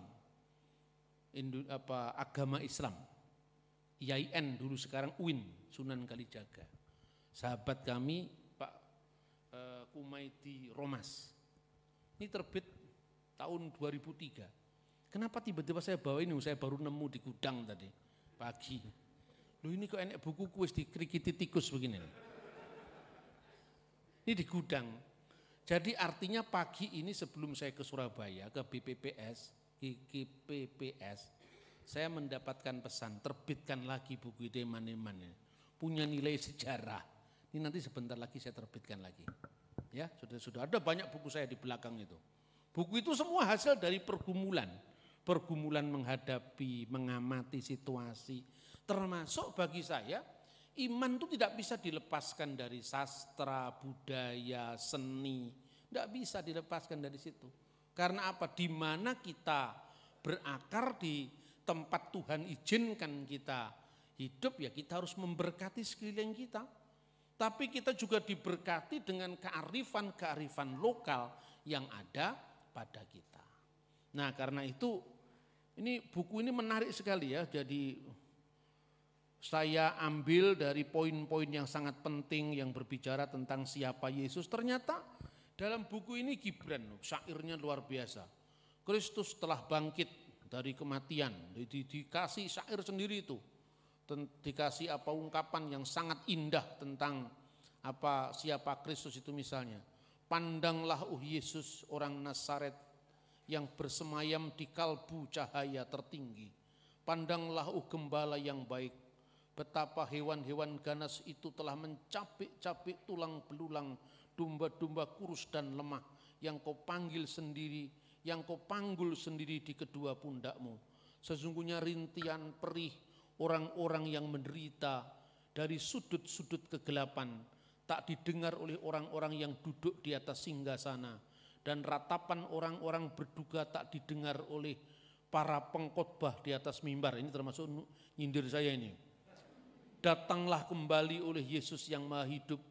Speaker 1: agama Islam, IAIN dulu sekarang UIN, Sunan Kalijaga. Sahabat kami Pak Kumaiti Romas. Ini terbit tahun 2003. Kenapa tiba-tiba saya bawa ini? Saya baru nemu di gudang tadi pagi. Loh ini kok enak buku kuis dikrikiti tikus begini. Ini di gudang. Jadi artinya pagi ini sebelum saya ke Surabaya, ke BPPS, saya mendapatkan pesan, terbitkan lagi buku itu Eman-Eman. Punya nilai sejarah. Ini nanti sebentar lagi saya terbitkan lagi. Ya, sudah ada banyak buku saya di belakang itu. Buku itu semua hasil dari pergumulan. Pergumulan menghadapi, mengamati situasi. Termasuk bagi saya, iman itu tidak bisa dilepaskan dari sastra, budaya, seni. Tidak bisa dilepaskan dari situ. Karena apa? Di mana kita berakar, di tempat Tuhan izinkan kita hidup, ya kita harus memberkati sekeliling kita. Tapi kita juga diberkati dengan kearifan-kearifan lokal yang ada pada kita. Nah karena itu, ini buku ini menarik sekali ya, jadi saya ambil dari poin-poin yang sangat penting yang berbicara tentang siapa Yesus. Ternyata dalam buku ini Gibran, syairnya luar biasa. Kristus telah bangkit dari kematian, dikasih syair sendiri itu. Dikasih ungkapan yang sangat indah tentang siapa Kristus itu misalnya. Pandanglah Yesus orang Nazaret yang bersemayam di kalbu cahaya tertinggi. Pandanglah gembala yang baik. Betapa hewan-hewan ganas itu telah mencapik-capik tulang belulang domba-domba kurus dan lemah yang kau panggil sendiri, yang kau panggul sendiri di kedua pundakmu. Sesungguhnya rintihan perih orang-orang yang menderita dari sudut-sudut kegelapan tak didengar oleh orang-orang yang duduk di atas singgasana, dan ratapan orang-orang berduka tak didengar oleh para pengkhotbah di atas mimbar. Ini termasuk nyindir saya ini. Datanglah kembali oleh Yesus yang Maha Hidup.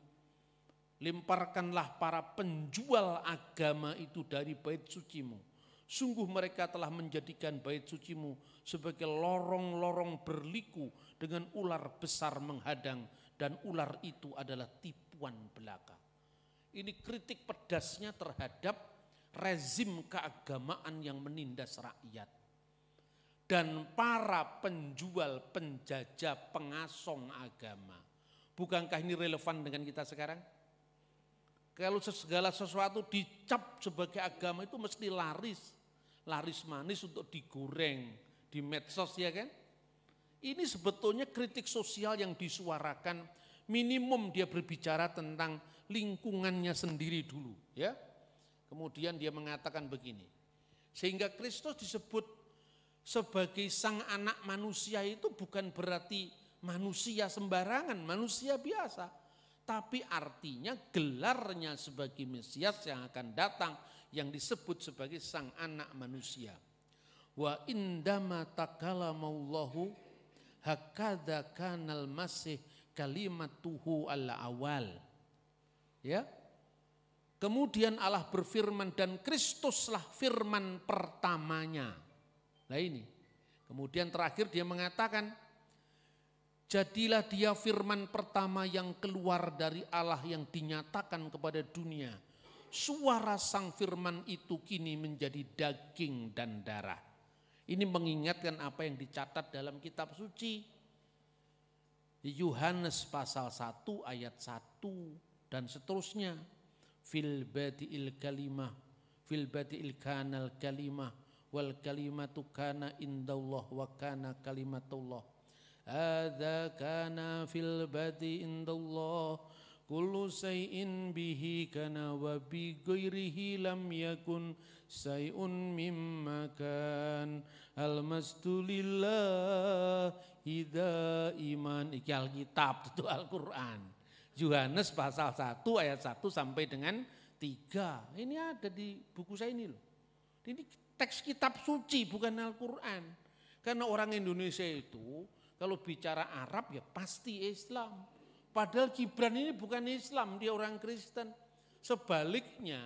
Speaker 1: Lemparkanlah para penjual agama itu dari bait sucimu. Sungguh mereka telah menjadikan bait sucimu sebagai lorong-lorong berliku dengan ular besar menghadang, dan ular itu adalah tipuan belaka. Ini kritik pedasnya terhadap rezim keagamaan yang menindas rakyat. Dan para penjual, penjajah, pengasong agama. Bukankah ini relevan dengan kita sekarang? Kalau segala sesuatu dicap sebagai agama itu mesti laris manis untuk digoreng di medsos, ya kan? Ini sebetulnya kritik sosial yang disuarakan, minimum dia berbicara tentang lingkungannya sendiri dulu, ya. Kemudian dia mengatakan begini, sehingga Kristus disebut sebagai sang anak manusia itu bukan berarti manusia sembarangan, manusia biasa, tapi artinya gelarnya sebagai Mesias yang akan datang, yang disebut sebagai sang anak manusia. Wa indama takalamallahu hakadha kanal masih kalimatuhu al-awal. Ya. Kemudian Allah berfirman dan Kristuslah firman pertamanya. Nah ini. Kemudian terakhir dia mengatakan, jadilah dia firman pertama yang keluar dari Allah yang dinyatakan kepada dunia. Suara sang firman itu kini menjadi daging dan darah. Ini mengingatkan apa yang dicatat dalam kitab suci. Yohanes pasal 1 ayat 1 dan seterusnya. Fil badi'il kalimah, fil badi'il kanal kalimah, wal kalimatu kana indallah wa kana kalimatullah. Hadza kana fil badi indallah, kullu say'in bihi kana wa bi ghairihi lam yakun say'un mimma kan. Almastulillah hida iman. Iki Alkitab, itu Al-Quran. Yohanes pasal 1 ayat 1 sampai dengan 3. Ini ada di buku saya ini loh. Ini teks kitab suci bukan Al-Quran. Karena orang Indonesia itu kalau bicara Arab ya pasti Islam. Padahal Gibran ini bukan Islam, dia orang Kristen. Sebaliknya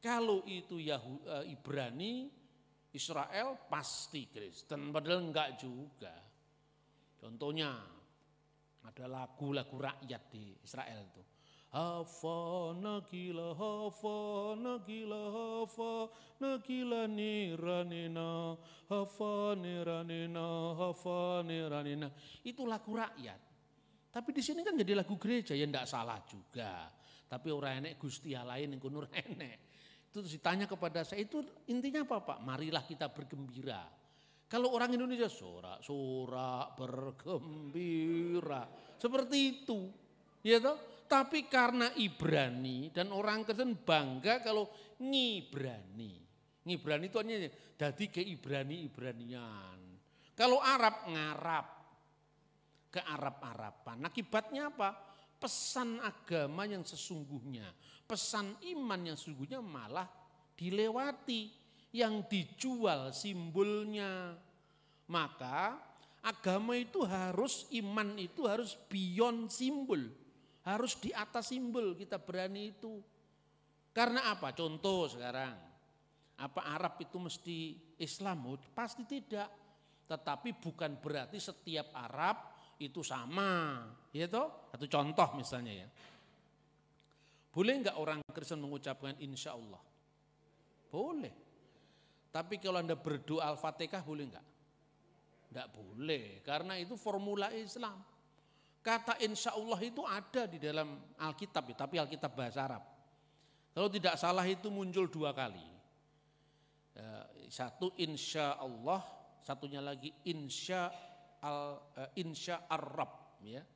Speaker 1: kalau itu Ibrani, Israel pasti Kristen. Padahal enggak juga. Contohnya ada lagu-lagu rakyat di Israel itu. Hafa nagila niranina, hafa niranina. Itu lagu rakyat. Tapi di sini kan jadi lagu gereja, ya enggak salah juga. Tapi orang enek Gusti Allah lain yang kunur enek. Itu ditanya kepada saya, itu intinya apa Pak? Marilah kita bergembira. Kalau orang Indonesia sorak-sorak bergembira. Seperti itu. Ya toh? Tapi karena Ibrani dan orang Kristen bangga kalau ngibrani. Ngibrani itu artinya jadi ke Ibrani-Ibranian. Kalau Arab ngarab. Ke Arab-Araban. Akibatnya apa? Pesan agama yang sesungguhnya, pesan iman yang sesungguhnya malah dilewati. Yang dijual simbolnya. Maka agama itu harus, iman itu harus beyond simbol. Harus di atas simbol kita berani itu. Karena apa? Contoh sekarang. Apa Arab itu mesti Islam? Pasti tidak. Tetapi bukan berarti setiap Arab itu sama. Ya toh? Satu contoh misalnya ya. Boleh enggak orang Kristen mengucapkan insya Allah? Boleh. Tapi kalau Anda berdoa Al-Fatihah boleh enggak? Enggak boleh, karena itu formula Islam. Kata insya Allah itu ada di dalam Alkitab, tapi Alkitab bahasa Arab. Kalau tidak salah itu muncul 2 kali. Satu insya Allah, satunya lagi insya Arab. Ya.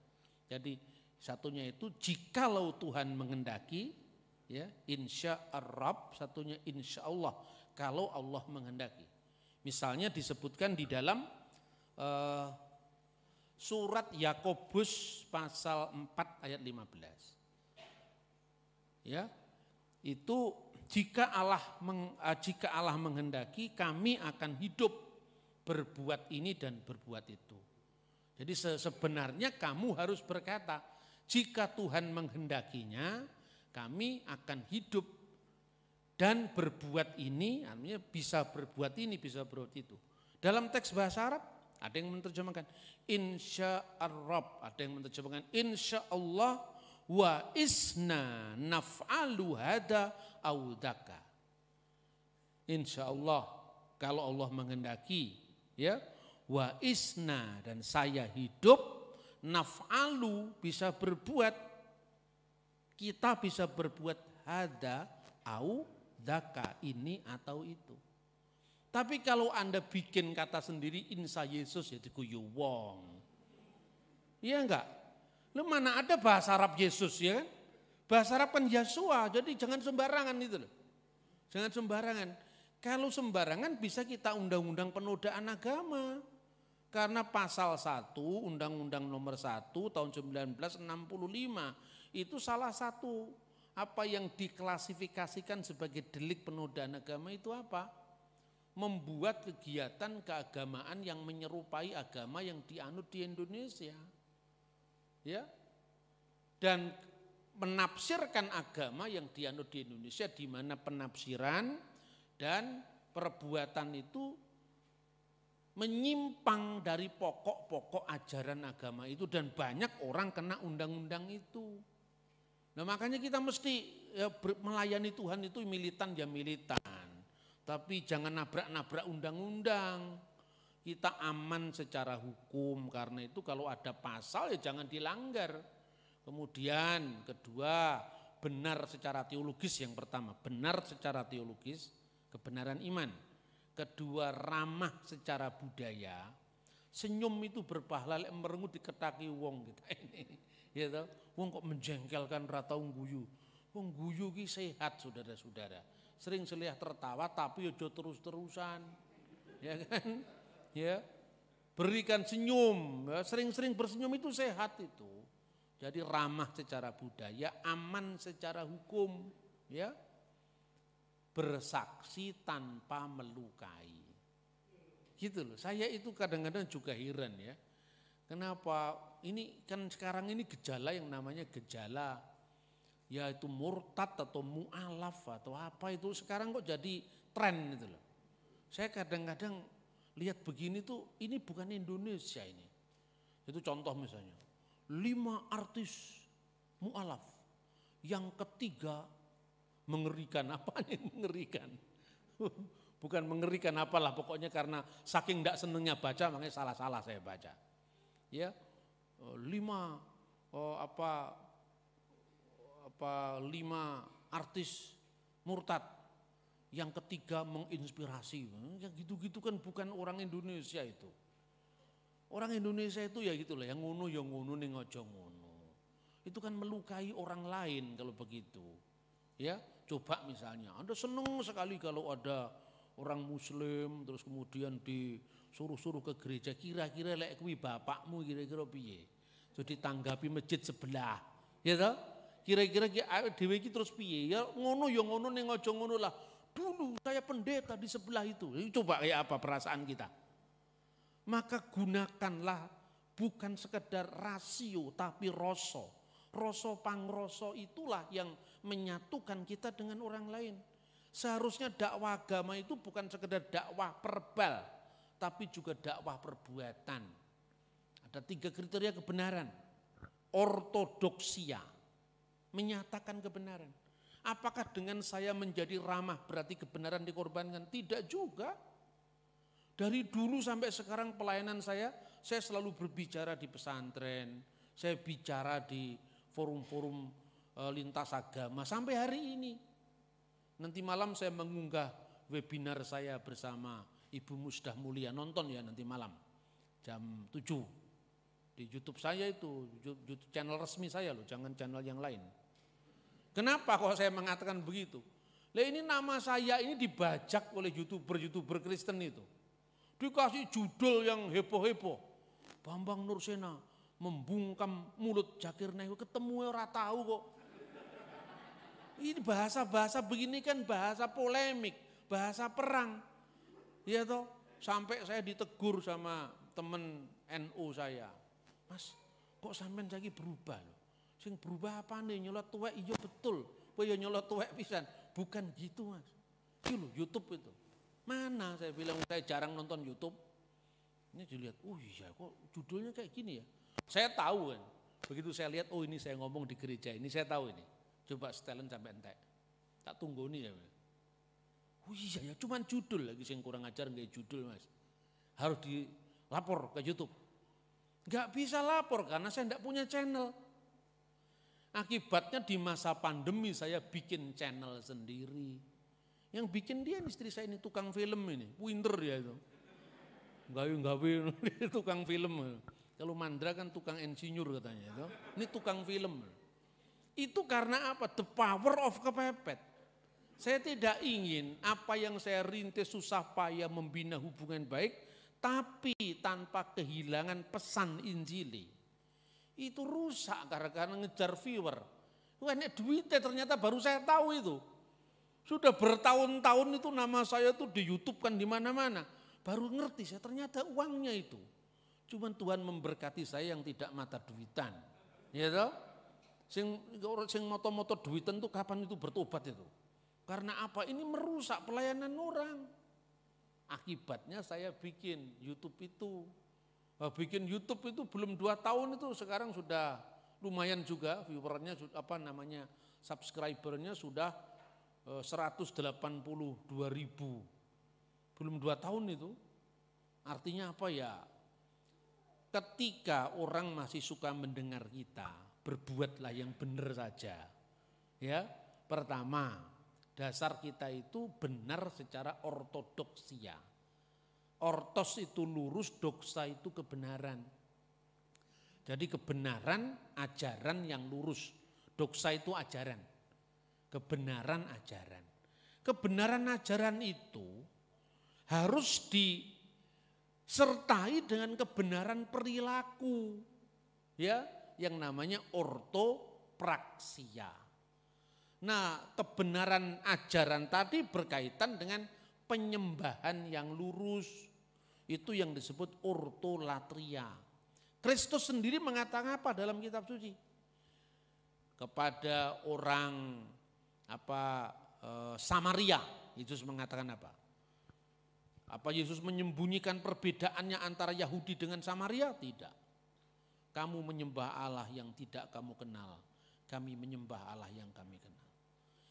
Speaker 1: Jadi satunya itu jikalau Tuhan menghendaki, ya, insya Arab, satunya insya Allah. Kalau Allah menghendaki. Misalnya disebutkan di dalam surat Yakobus pasal 4 ayat 15. Ya, itu jika Allah menghendaki kami akan hidup berbuat ini dan berbuat itu. Jadi sebenarnya kamu harus berkata, jika Tuhan menghendakinya kami akan hidup dan berbuat ini, artinya bisa berbuat ini, bisa berbuat itu. Dalam teks bahasa Arab, ada yang menerjemahkan insya Arab, ada yang menerjemahkan insya Allah wa isna naf'alu hada audaka. Insya Allah, kalau Allah menghendaki, ya, wa isna dan saya hidup, naf'alu bisa berbuat, kita bisa berbuat hada au daka, ini atau itu. Tapi kalau Anda bikin kata sendiri insa Yesus ya diguyu wong. Iya enggak? Lu mana ada bahasa Arab Yesus ya kan? Bahasa Arab kan Yesua, jadi jangan sembarangan itu loh. Jangan sembarangan. Kalau sembarangan bisa kita undang-undang penodaan agama. Karena pasal 1 Undang-Undang nomor 1 tahun 1965 itu salah satu apa yang diklasifikasikan sebagai delik penodaan agama itu apa? Membuat kegiatan keagamaan yang menyerupai agama yang dianut di Indonesia. Ya. Dan menafsirkan agama yang dianut di Indonesia, di mana penafsiran dan perbuatan itu menyimpang dari pokok-pokok ajaran agama itu, dan banyak orang kena undang-undang itu. Nah makanya kita mesti melayani Tuhan itu militan ya militan, tapi jangan nabrak-nabrak undang-undang. Kita aman secara hukum, karena itu kalau ada pasal ya jangan dilanggar. Kemudian kedua, benar secara teologis yang pertama, benar secara teologis, kebenaran iman. Kedua, ramah secara budaya. Senyum itu berpahala, merengut diketaki wong kita ini. Ya toh, wong kok menjengkelkan ratau guyu. Wong guyu ki sehat saudara-saudara. Sering seliah tertawa tapi ojo terus-terusan. Ya kan? Ya. Berikan senyum, ya, sering-sering bersenyum itu sehat itu. Jadi ramah secara budaya, aman secara hukum, ya. Bersaksi tanpa melukai. Gitu loh. Saya itu kadang-kadang juga heran ya. Kenapa ini kan sekarang ini gejala yang namanya gejala yaitu murtad atau mu'alaf atau apa itu sekarang kok jadi tren gitu loh. Saya kadang-kadang lihat begini tuh ini bukan Indonesia ini. Itu contoh misalnya 5 artis mu'alaf, yang ketiga mengerikan. Apa nih mengerikan? Bukan mengerikan apalah, pokoknya karena saking tidak senengnya baca makanya salah-salah saya baca. Ya, 5 artis murtad, yang ketiga menginspirasi. Ya gitu-gitu kan bukan orang Indonesia itu. Orang Indonesia itu ya gitulah, yang ngono ya ngono ning aja ngono. Itu kan melukai orang lain kalau begitu. Ya, coba misalnya Anda seneng sekali kalau ada orang muslim terus kemudian disuruh-suruh ke gereja, kira-kira lek kuwi bapakmu kira-kira piye? Jadi tanggapi masjid sebelah. Ya toh? Kira-kira dhewe iki terus piye? Ya ngono ning aja ngono lah. Dulu saya pendeta di sebelah itu. Coba kayak apa perasaan kita? Maka gunakanlah bukan sekedar rasio tapi rasa. Rasa pangrasa itulah yang menyatukan kita dengan orang lain. Seharusnya dakwah agama itu bukan sekedar dakwah verbal, tapi juga dakwah perbuatan. Ada 3 kriteria kebenaran. Ortodoksia, menyatakan kebenaran. Apakah dengan saya menjadi ramah berarti kebenaran dikorbankan? Tidak juga. Dari dulu sampai sekarang pelayanan saya selalu berbicara di pesantren, saya bicara di forum-forum lintas agama sampai hari ini. Nanti malam saya mengunggah webinar saya bersama Ibu Musdah Mulia, nonton ya nanti malam jam 7 di YouTube saya itu, YouTube channel resmi saya loh, jangan channel yang lain. Kenapa kok saya mengatakan begitu? Lah ini nama saya ini dibajak oleh YouTuber Kristen itu. Dikasih judul yang heboh-heboh. Bambang Nursena membungkam mulut Zakir Naik, ketemu ora tahu kok. Ini bahasa-bahasa begini kan bahasa polemik, bahasa perang. Ya toh, sampai saya ditegur sama temen NU saya. Mas, kok sampean saiki berubah loh. Sing berubah apa nih, nyolot tuwek iya betul. Kok ya nyolot tuwek pisan. Bukan gitu Mas. Itu loh YouTube itu. Mana saya bilang saya jarang nonton YouTube. Ini dilihat, oh iya kok judulnya kayak gini ya. Saya tahu kan, begitu saya lihat, oh ini saya ngomong di gereja, ini saya tahu ini. Coba setelan sampai entek. Tak tunggu nih ya. Oh iya ya, cuman judul lagi yang kurang ajar nggak judul Mas. Harus dilapor ke YouTube. Nggak bisa lapor karena saya enggak punya channel. Akibatnya di masa pandemi saya bikin channel sendiri. Yang bikin dia istri saya ini tukang film ini, pinter ya itu. Gawe tukang film. Kalau Mandra kan tukang insinyur katanya. Itu. Ini tukang film. Itu karena apa? The power of kepepet. Saya tidak ingin apa yang saya rintis susah payah membina hubungan baik, tapi tanpa kehilangan pesan Injili. Itu rusak karena ngejar viewer. Ini duitnya ternyata baru saya tahu itu. Sudah bertahun-tahun itu nama saya tuh di YouTube kan di mana-mana. Baru ngerti saya ternyata uangnya itu. Cuman Tuhan memberkati saya yang tidak mata duitan. Ya toh? Sing moto-moto duitan tuh kapan itu bertobat itu? Karena apa? Ini merusak pelayanan orang. Akibatnya saya bikin YouTube itu. Bikin YouTube itu belum 2 tahun itu sekarang sudah lumayan juga viewernya subscribernya sudah 182.000. Belum 2 tahun itu. Artinya apa ya? Ketika orang masih suka mendengar kita, berbuatlah yang benar saja. Ya, pertama, dasar kita itu benar secara ortodoksia. Ortos itu lurus, doksa itu kebenaran. Jadi kebenaran, ajaran yang lurus. Doksa itu ajaran. Kebenaran ajaran. Kebenaran ajaran itu harus disertai dengan kebenaran perilaku. Ya, yang namanya ortopraksia. Nah, kebenaran ajaran tadi berkaitan dengan penyembahan yang lurus. Itu yang disebut ortolatria. Kristus sendiri mengatakan apa dalam kitab suci? Kepada orang Samaria, Yesus mengatakan apa? Apa Yesus menyembunyikan perbedaannya antara Yahudi dengan Samaria? Tidak. Kamu menyembah Allah yang tidak kamu kenal. Kami menyembah Allah yang kami kenal.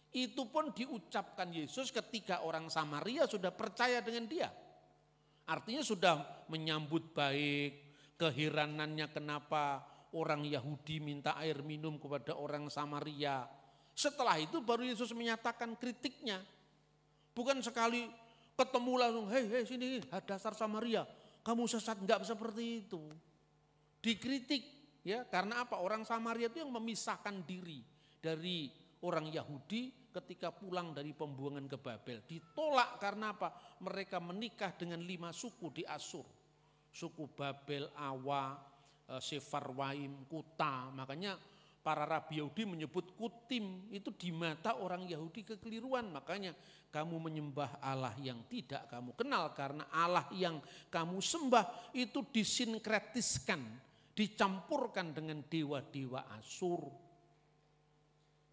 Speaker 1: Itu pun diucapkan Yesus ketika orang Samaria sudah percaya dengan dia. Artinya sudah menyambut baik, keheranannya kenapa orang Yahudi minta air minum kepada orang Samaria. Setelah itu baru Yesus menyatakan kritiknya. Bukan sekali ketemu langsung, hei sini dasar Samaria, kamu sesat, enggak seperti itu. Dikritik ya, karena apa? Orang Samaria itu yang memisahkan diri dari orang Yahudi ketika pulang dari pembuangan ke Babel. Ditolak karena apa? Mereka menikah dengan 5 suku di Asyur. Suku Babel, Awa, Sefarwaim, Kuta. Makanya para rabi Yahudi menyebut Kutim itu di mata orang Yahudi kekeliruan. Makanya kamu menyembah Allah yang tidak kamu kenal. Karena Allah yang kamu sembah itu disinkretiskan, dicampurkan dengan dewa-dewa Asyur.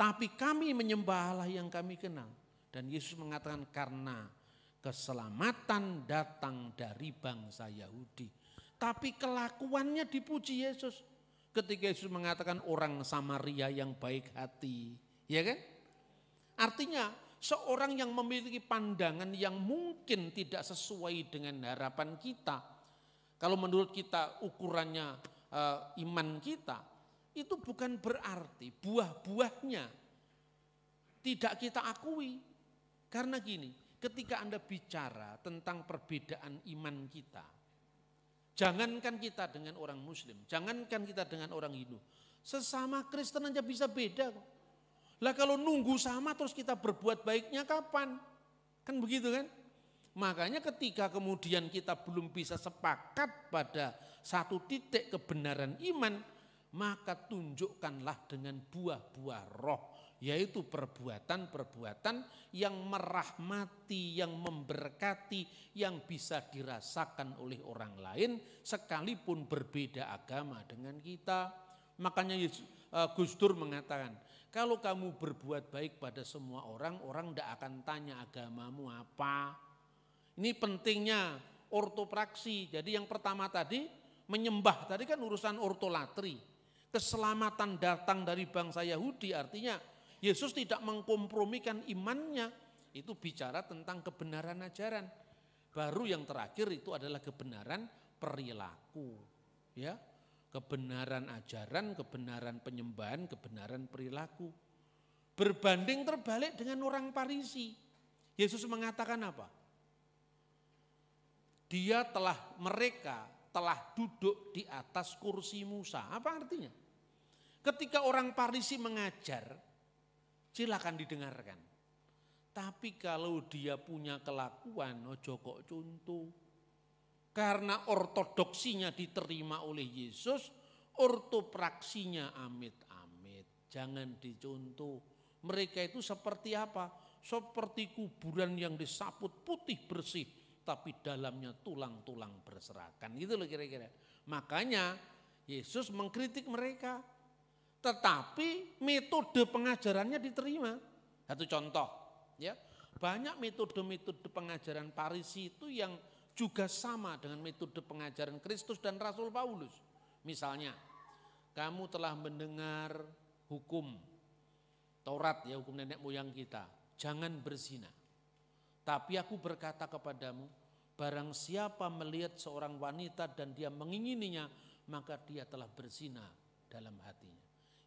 Speaker 1: Tapi kami menyembah Allah yang kami kenal. Dan Yesus mengatakan karena keselamatan datang dari bangsa Yahudi. Tapi kelakuannya dipuji Yesus. Ketika Yesus mengatakan orang Samaria yang baik hati. Ya kan? Artinya seorang yang memiliki pandangan yang mungkin tidak sesuai dengan harapan kita. Kalau menurut kita ukurannya iman kita. Itu bukan berarti buah-buahnya tidak kita akui. Karena gini, ketika Anda bicara tentang perbedaan iman kita, jangankan kita dengan orang Muslim, jangankan kita dengan orang Hindu, sesama Kristen aja bisa beda kok. Lah kalau nunggu sama terus kita berbuat baiknya kapan? Kan begitu kan? Makanya ketika kemudian kita belum bisa sepakat pada satu titik kebenaran iman, maka tunjukkanlah dengan buah-buah roh, yaitu perbuatan-perbuatan yang merahmati, yang memberkati, yang bisa dirasakan oleh orang lain sekalipun berbeda agama dengan kita. Makanya Gus Dur mengatakan, kalau kamu berbuat baik pada semua orang, orang tidak akan tanya agamamu apa. Ini pentingnya ortopraksi. Jadi yang pertama tadi, menyembah tadi kan urusan ortolatri. Keselamatan datang dari bangsa Yahudi, artinya Yesus tidak mengkompromikan imannya. Itu bicara tentang kebenaran ajaran. Baru yang terakhir itu adalah kebenaran perilaku. Ya, kebenaran ajaran, kebenaran penyembahan, kebenaran perilaku. Berbanding terbalik dengan orang Farisi. Yesus mengatakan apa? Mereka telah duduk di atas kursi Musa. Apa artinya? Ketika orang Farisi mengajar, silakan didengarkan. Tapi kalau dia punya kelakuan, ojo kok contoh. Karena ortodoksinya diterima oleh Yesus, ortopraksinya amit-amit. Jangan dicontoh. Mereka itu seperti apa? Seperti kuburan yang disaput putih bersih, tapi dalamnya tulang-tulang berserakan. Gitu loh kira-kira. Makanya Yesus mengkritik mereka. Tetapi metode pengajarannya diterima. Satu contoh, ya, banyak metode-metode pengajaran Farisi itu yang juga sama dengan metode pengajaran Kristus dan Rasul Paulus. Misalnya, kamu telah mendengar hukum Taurat, ya, hukum nenek moyang kita, jangan berzina. Tapi aku berkata kepadamu, barang siapa melihat seorang wanita dan dia mengingininya, maka dia telah berzina dalam hatinya.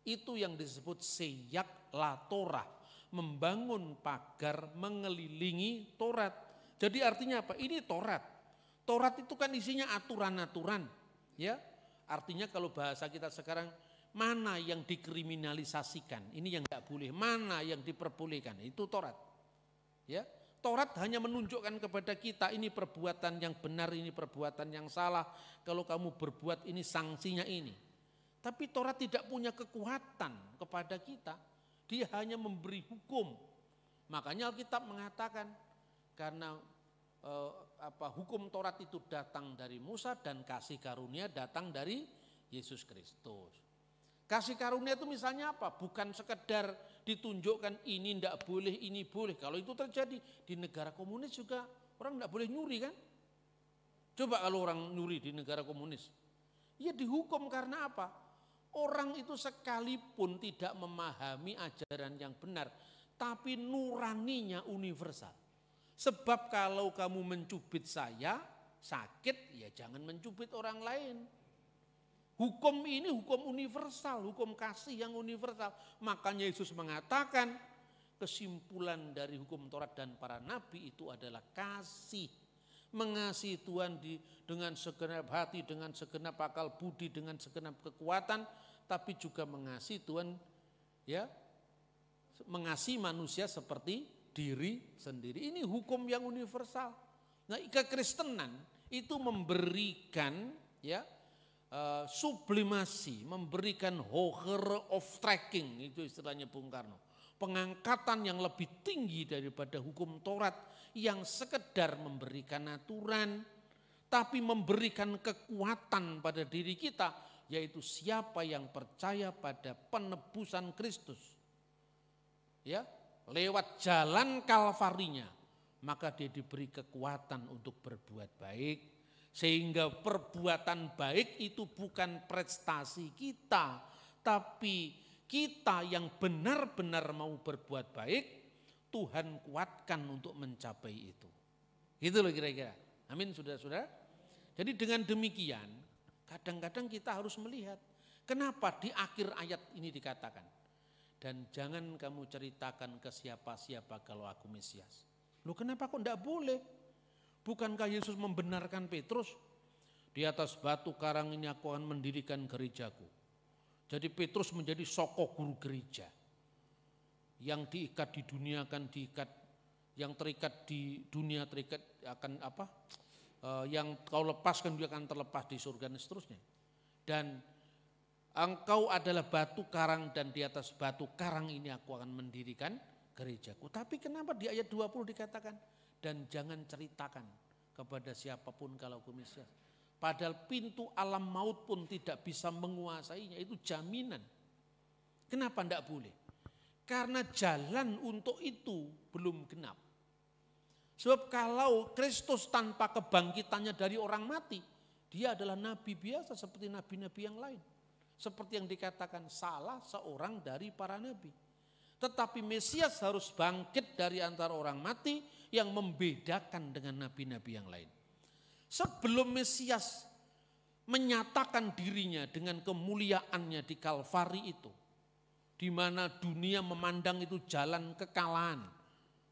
Speaker 1: Itu yang disebut seyak la Torah, membangun pagar mengelilingi Taurat. Jadi artinya apa? Ini Taurat. Taurat itu kan isinya aturan-aturan, ya. Artinya kalau bahasa kita sekarang, mana yang dikriminalisasikan, ini yang enggak boleh, mana yang diperbolehkan, itu Taurat. Ya. Taurat hanya menunjukkan kepada kita ini perbuatan yang benar, ini perbuatan yang salah. Kalau kamu berbuat ini sanksinya ini. Tapi Taurat tidak punya kekuatan kepada kita. Dia hanya memberi hukum. Makanya Alkitab mengatakan karena hukum Taurat itu datang dari Musa dan kasih karunia datang dari Yesus Kristus. Kasih karunia itu misalnya apa? Bukan sekedar ditunjukkan ini tidak boleh, ini boleh. Kalau itu terjadi di negara komunis juga orang tidak boleh nyuri kan? Coba kalau orang nyuri di negara komunis. Ya dihukum karena apa? Orang itu sekalipun tidak memahami ajaran yang benar, tapi nuraninya universal. Sebab kalau kamu mencubit saya, sakit, ya jangan mencubit orang lain. Hukum ini hukum universal, hukum kasih yang universal. Makanya Yesus mengatakan kesimpulan dari hukum Taurat dan para nabi itu adalah kasih. Mengasihi Tuhan dengan segenap hati, dengan segenap akal budi, dengan segenap kekuatan, tapi juga mengasihi Tuhan, ya, mengasihi manusia seperti diri sendiri. Ini hukum yang universal. Nah, kekristenan itu memberikan, ya, sublimasi, memberikan higher of tracking, itu istilahnya Bung Karno. Pengangkatan yang lebih tinggi daripada hukum Taurat yang sekedar memberikan aturan, tapi memberikan kekuatan pada diri kita, yaitu siapa yang percaya pada penebusan Kristus, ya, lewat jalan Kalvarinya, maka dia diberi kekuatan untuk berbuat baik, sehingga perbuatan baik itu bukan prestasi kita, tapi kita yang benar-benar mau berbuat baik, Tuhan kuatkan untuk mencapai itu. Gitu loh kira-kira. Amin, saudara-saudara. Jadi dengan demikian, kadang-kadang kita harus melihat, kenapa di akhir ayat ini dikatakan, dan jangan kamu ceritakan ke siapa-siapa kalau aku Mesias. Loh kenapa kok enggak boleh? Bukankah Yesus membenarkan Petrus? Di atas batu karang ini aku akan mendirikan gerejaku. Jadi Petrus menjadi sokok guru gereja. Yang diikat di dunia akan diikat, yang terikat di dunia terikat akan apa? Yang kau lepaskan dia akan terlepas di surga dan seterusnya. Dan engkau adalah batu karang dan di atas batu karang ini aku akan mendirikan gerejaku. Tapi kenapa di ayat 20 dikatakan dan jangan ceritakan kepada siapapun kalau aku Mesias. Padahal pintu alam maut pun tidak bisa menguasainya, itu jaminan. Kenapa tidak boleh? Karena jalan untuk itu belum genap. Sebab kalau Kristus tanpa kebangkitannya dari orang mati, dia adalah nabi biasa seperti nabi-nabi yang lain. Seperti yang dikatakan salah seorang dari para nabi. Tetapi Mesias harus bangkit dari antara orang mati yang membedakan dengan nabi-nabi yang lain. Sebelum Mesias menyatakan dirinya dengan kemuliaannya di Kalvari itu, di mana dunia memandang itu jalan kekalahan,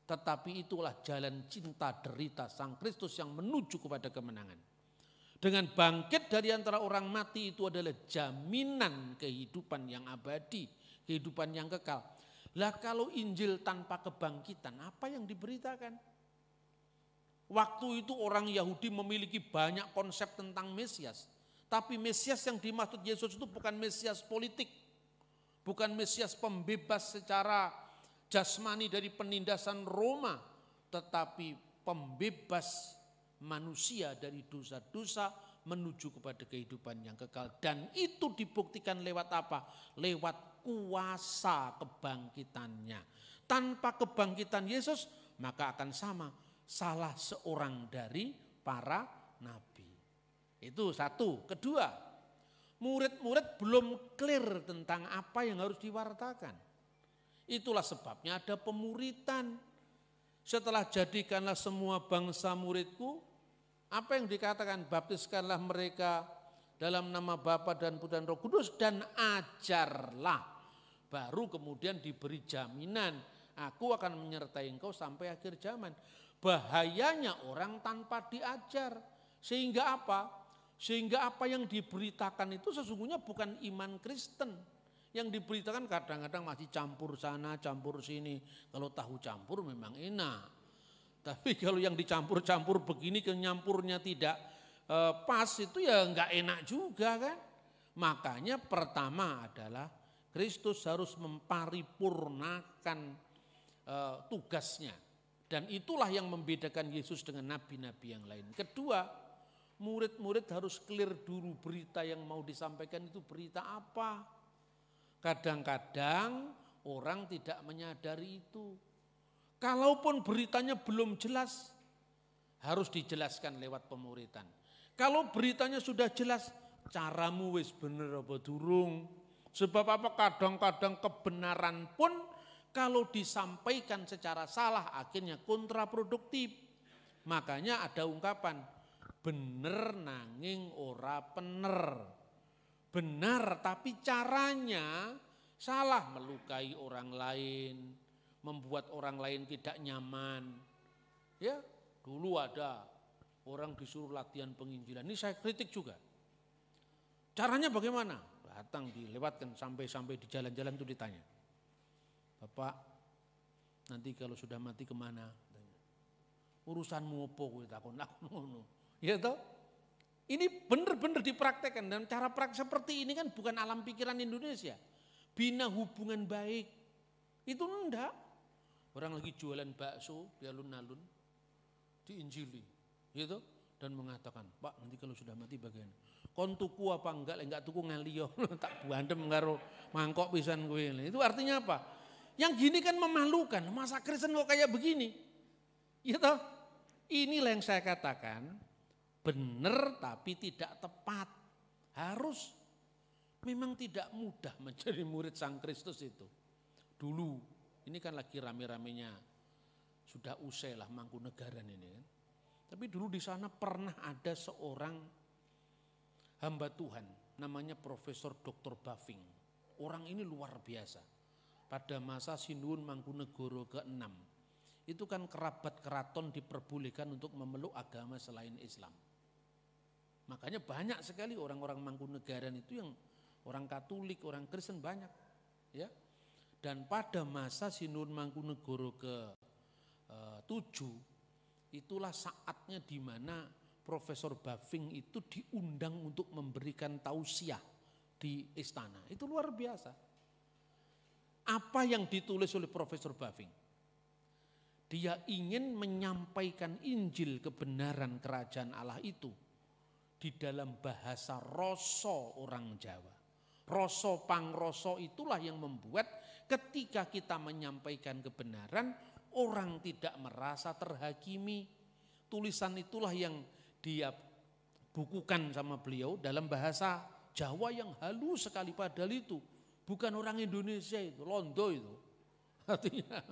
Speaker 1: tetapi itulah jalan cinta derita Sang Kristus yang menuju kepada kemenangan. Dengan bangkit dari antara orang mati itu adalah jaminan kehidupan yang abadi, kehidupan yang kekal. Lah kalau Injil tanpa kebangkitan, apa yang diberitakan? Waktu itu orang Yahudi memiliki banyak konsep tentang Mesias. Tapi Mesias yang dimaksud Yesus itu bukan Mesias politik. Bukan Mesias pembebas secara jasmani dari penindasan Roma. Tetapi pembebas manusia dari dosa-dosa menuju kepada kehidupan yang kekal. Dan itu dibuktikan lewat apa? Lewat kuasa kebangkitannya. Tanpa kebangkitan Yesus maka akan sama, salah seorang dari para nabi. Itu satu. Kedua, murid-murid belum clear tentang apa yang harus diwartakan. Itulah sebabnya ada pemuritan. Setelah jadikanlah semua bangsa muridku, apa yang dikatakan? Baptiskanlah mereka dalam nama Bapa dan Putra dan Roh Kudus dan ajarlah. Baru kemudian diberi jaminan, aku akan menyertai engkau sampai akhir zaman. Bahayanya orang tanpa diajar. Sehingga apa? Sehingga apa yang diberitakan itu sesungguhnya bukan iman Kristen. Yang diberitakan kadang-kadang masih campur sana, campur sini. Kalau tahu campur memang enak. Tapi kalau yang dicampur-campur begini, nyampurnya tidak pas, itu ya enggak enak juga kan. Makanya pertama adalah Kristus harus memparipurnakan tugasnya. Dan itulah yang membedakan Yesus dengan nabi-nabi yang lain. Kedua, murid-murid harus clear dulu berita yang mau disampaikan itu berita apa. Kadang-kadang orang tidak menyadari itu. Kalaupun beritanya belum jelas, harus dijelaskan lewat pemuritan. Kalau beritanya sudah jelas, caramu wis bener apa durung. Sebab apa? Kadang-kadang kebenaran pun kalau disampaikan secara salah akhirnya kontraproduktif. Makanya ada ungkapan, bener nanging ora pener. Benar tapi caranya salah, melukai orang lain, membuat orang lain tidak nyaman. Ya, dulu ada orang disuruh latihan penginjilan. Ini saya kritik juga. Caranya bagaimana? Datang dilewatkan sampai di jalan-jalan itu ditanya. Bapak, nanti kalau sudah mati kemana? Urusanmu apa kowe takon aku ngono. Ya toh? Ini benar-benar dipraktekkan dan cara praktek seperti ini kan bukan alam pikiran Indonesia. Bina hubungan baik. Itu enggak. Orang lagi jualan bakso di alun-alun, diinjili, gitu, dan mengatakan, Pak nanti kalau sudah mati bagaimana? Kon tuku apa enggak tuku ngaliyo, tak buandem karo mangkok pisan kowe. Itu artinya apa? Yang gini kan memalukan, masa Kristen kok kayak begini? Gitu. Inilah yang saya katakan, benar tapi tidak tepat. Harus, memang tidak mudah menjadi murid Sang Kristus itu. Dulu, ini kan lagi rame-ramenya, sudah usai lah Mangkunegaran ini kan. Tapi dulu di sana pernah ada seorang hamba Tuhan, namanya Profesor Dr. Bafing. Orang ini luar biasa. Pada masa Sinuhun Mangkunegoro ke-6, itu kan kerabat keraton diperbolehkan untuk memeluk agama selain Islam. Makanya banyak sekali orang-orang Mangkunegaran itu yang orang Katolik, orang Kristen banyak, ya. Dan pada masa Sinuhun Mangkunegoro ke-7, itulah saatnya di mana Profesor Bafing itu diundang untuk memberikan tausiah di istana. Itu luar biasa. Apa yang ditulis oleh Profesor Bafing? Dia ingin menyampaikan Injil kebenaran kerajaan Allah itu di dalam bahasa roso orang Jawa. Roso pangroso itulah yang membuat ketika kita menyampaikan kebenaran, orang tidak merasa terhakimi. Tulisan itulah yang dia bukukan sama beliau dalam bahasa Jawa yang halus sekali, padahal itu bukan orang Indonesia, itu londo itu. Artinya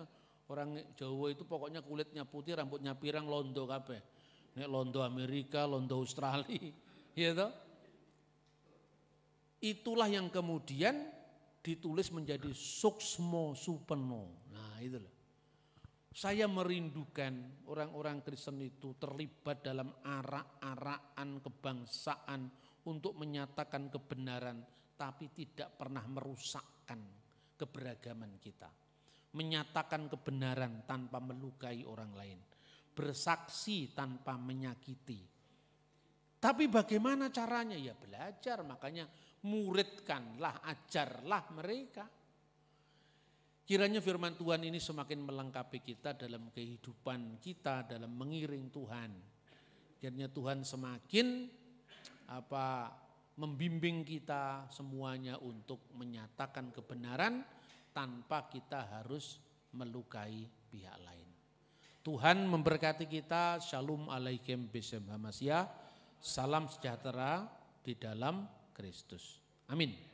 Speaker 1: orang Jawa itu pokoknya kulitnya putih, rambutnya pirang, londo kabeh. Nek londo Amerika, londo Australia, gitu. Itulah yang kemudian ditulis menjadi suksmo supeno. Nah itu loh. Saya merindukan orang-orang Kristen itu terlibat dalam arak-arakan kebangsaan untuk menyatakan kebenaran, tapi tidak pernah merusakkan keberagaman kita. Menyatakan kebenaran tanpa melukai orang lain. Bersaksi tanpa menyakiti. Tapi bagaimana caranya? Ya belajar, makanya muridkanlah, ajarlah mereka. Kiranya firman Tuhan ini semakin melengkapi kita dalam kehidupan kita, dalam mengiring Tuhan. Kiranya Tuhan semakin membimbing kita semuanya untuk menyatakan kebenaran tanpa kita harus melukai pihak lain. Tuhan memberkati kita. Shalom alaikum besem hamasya. Salam sejahtera di dalam Kristus. Amin.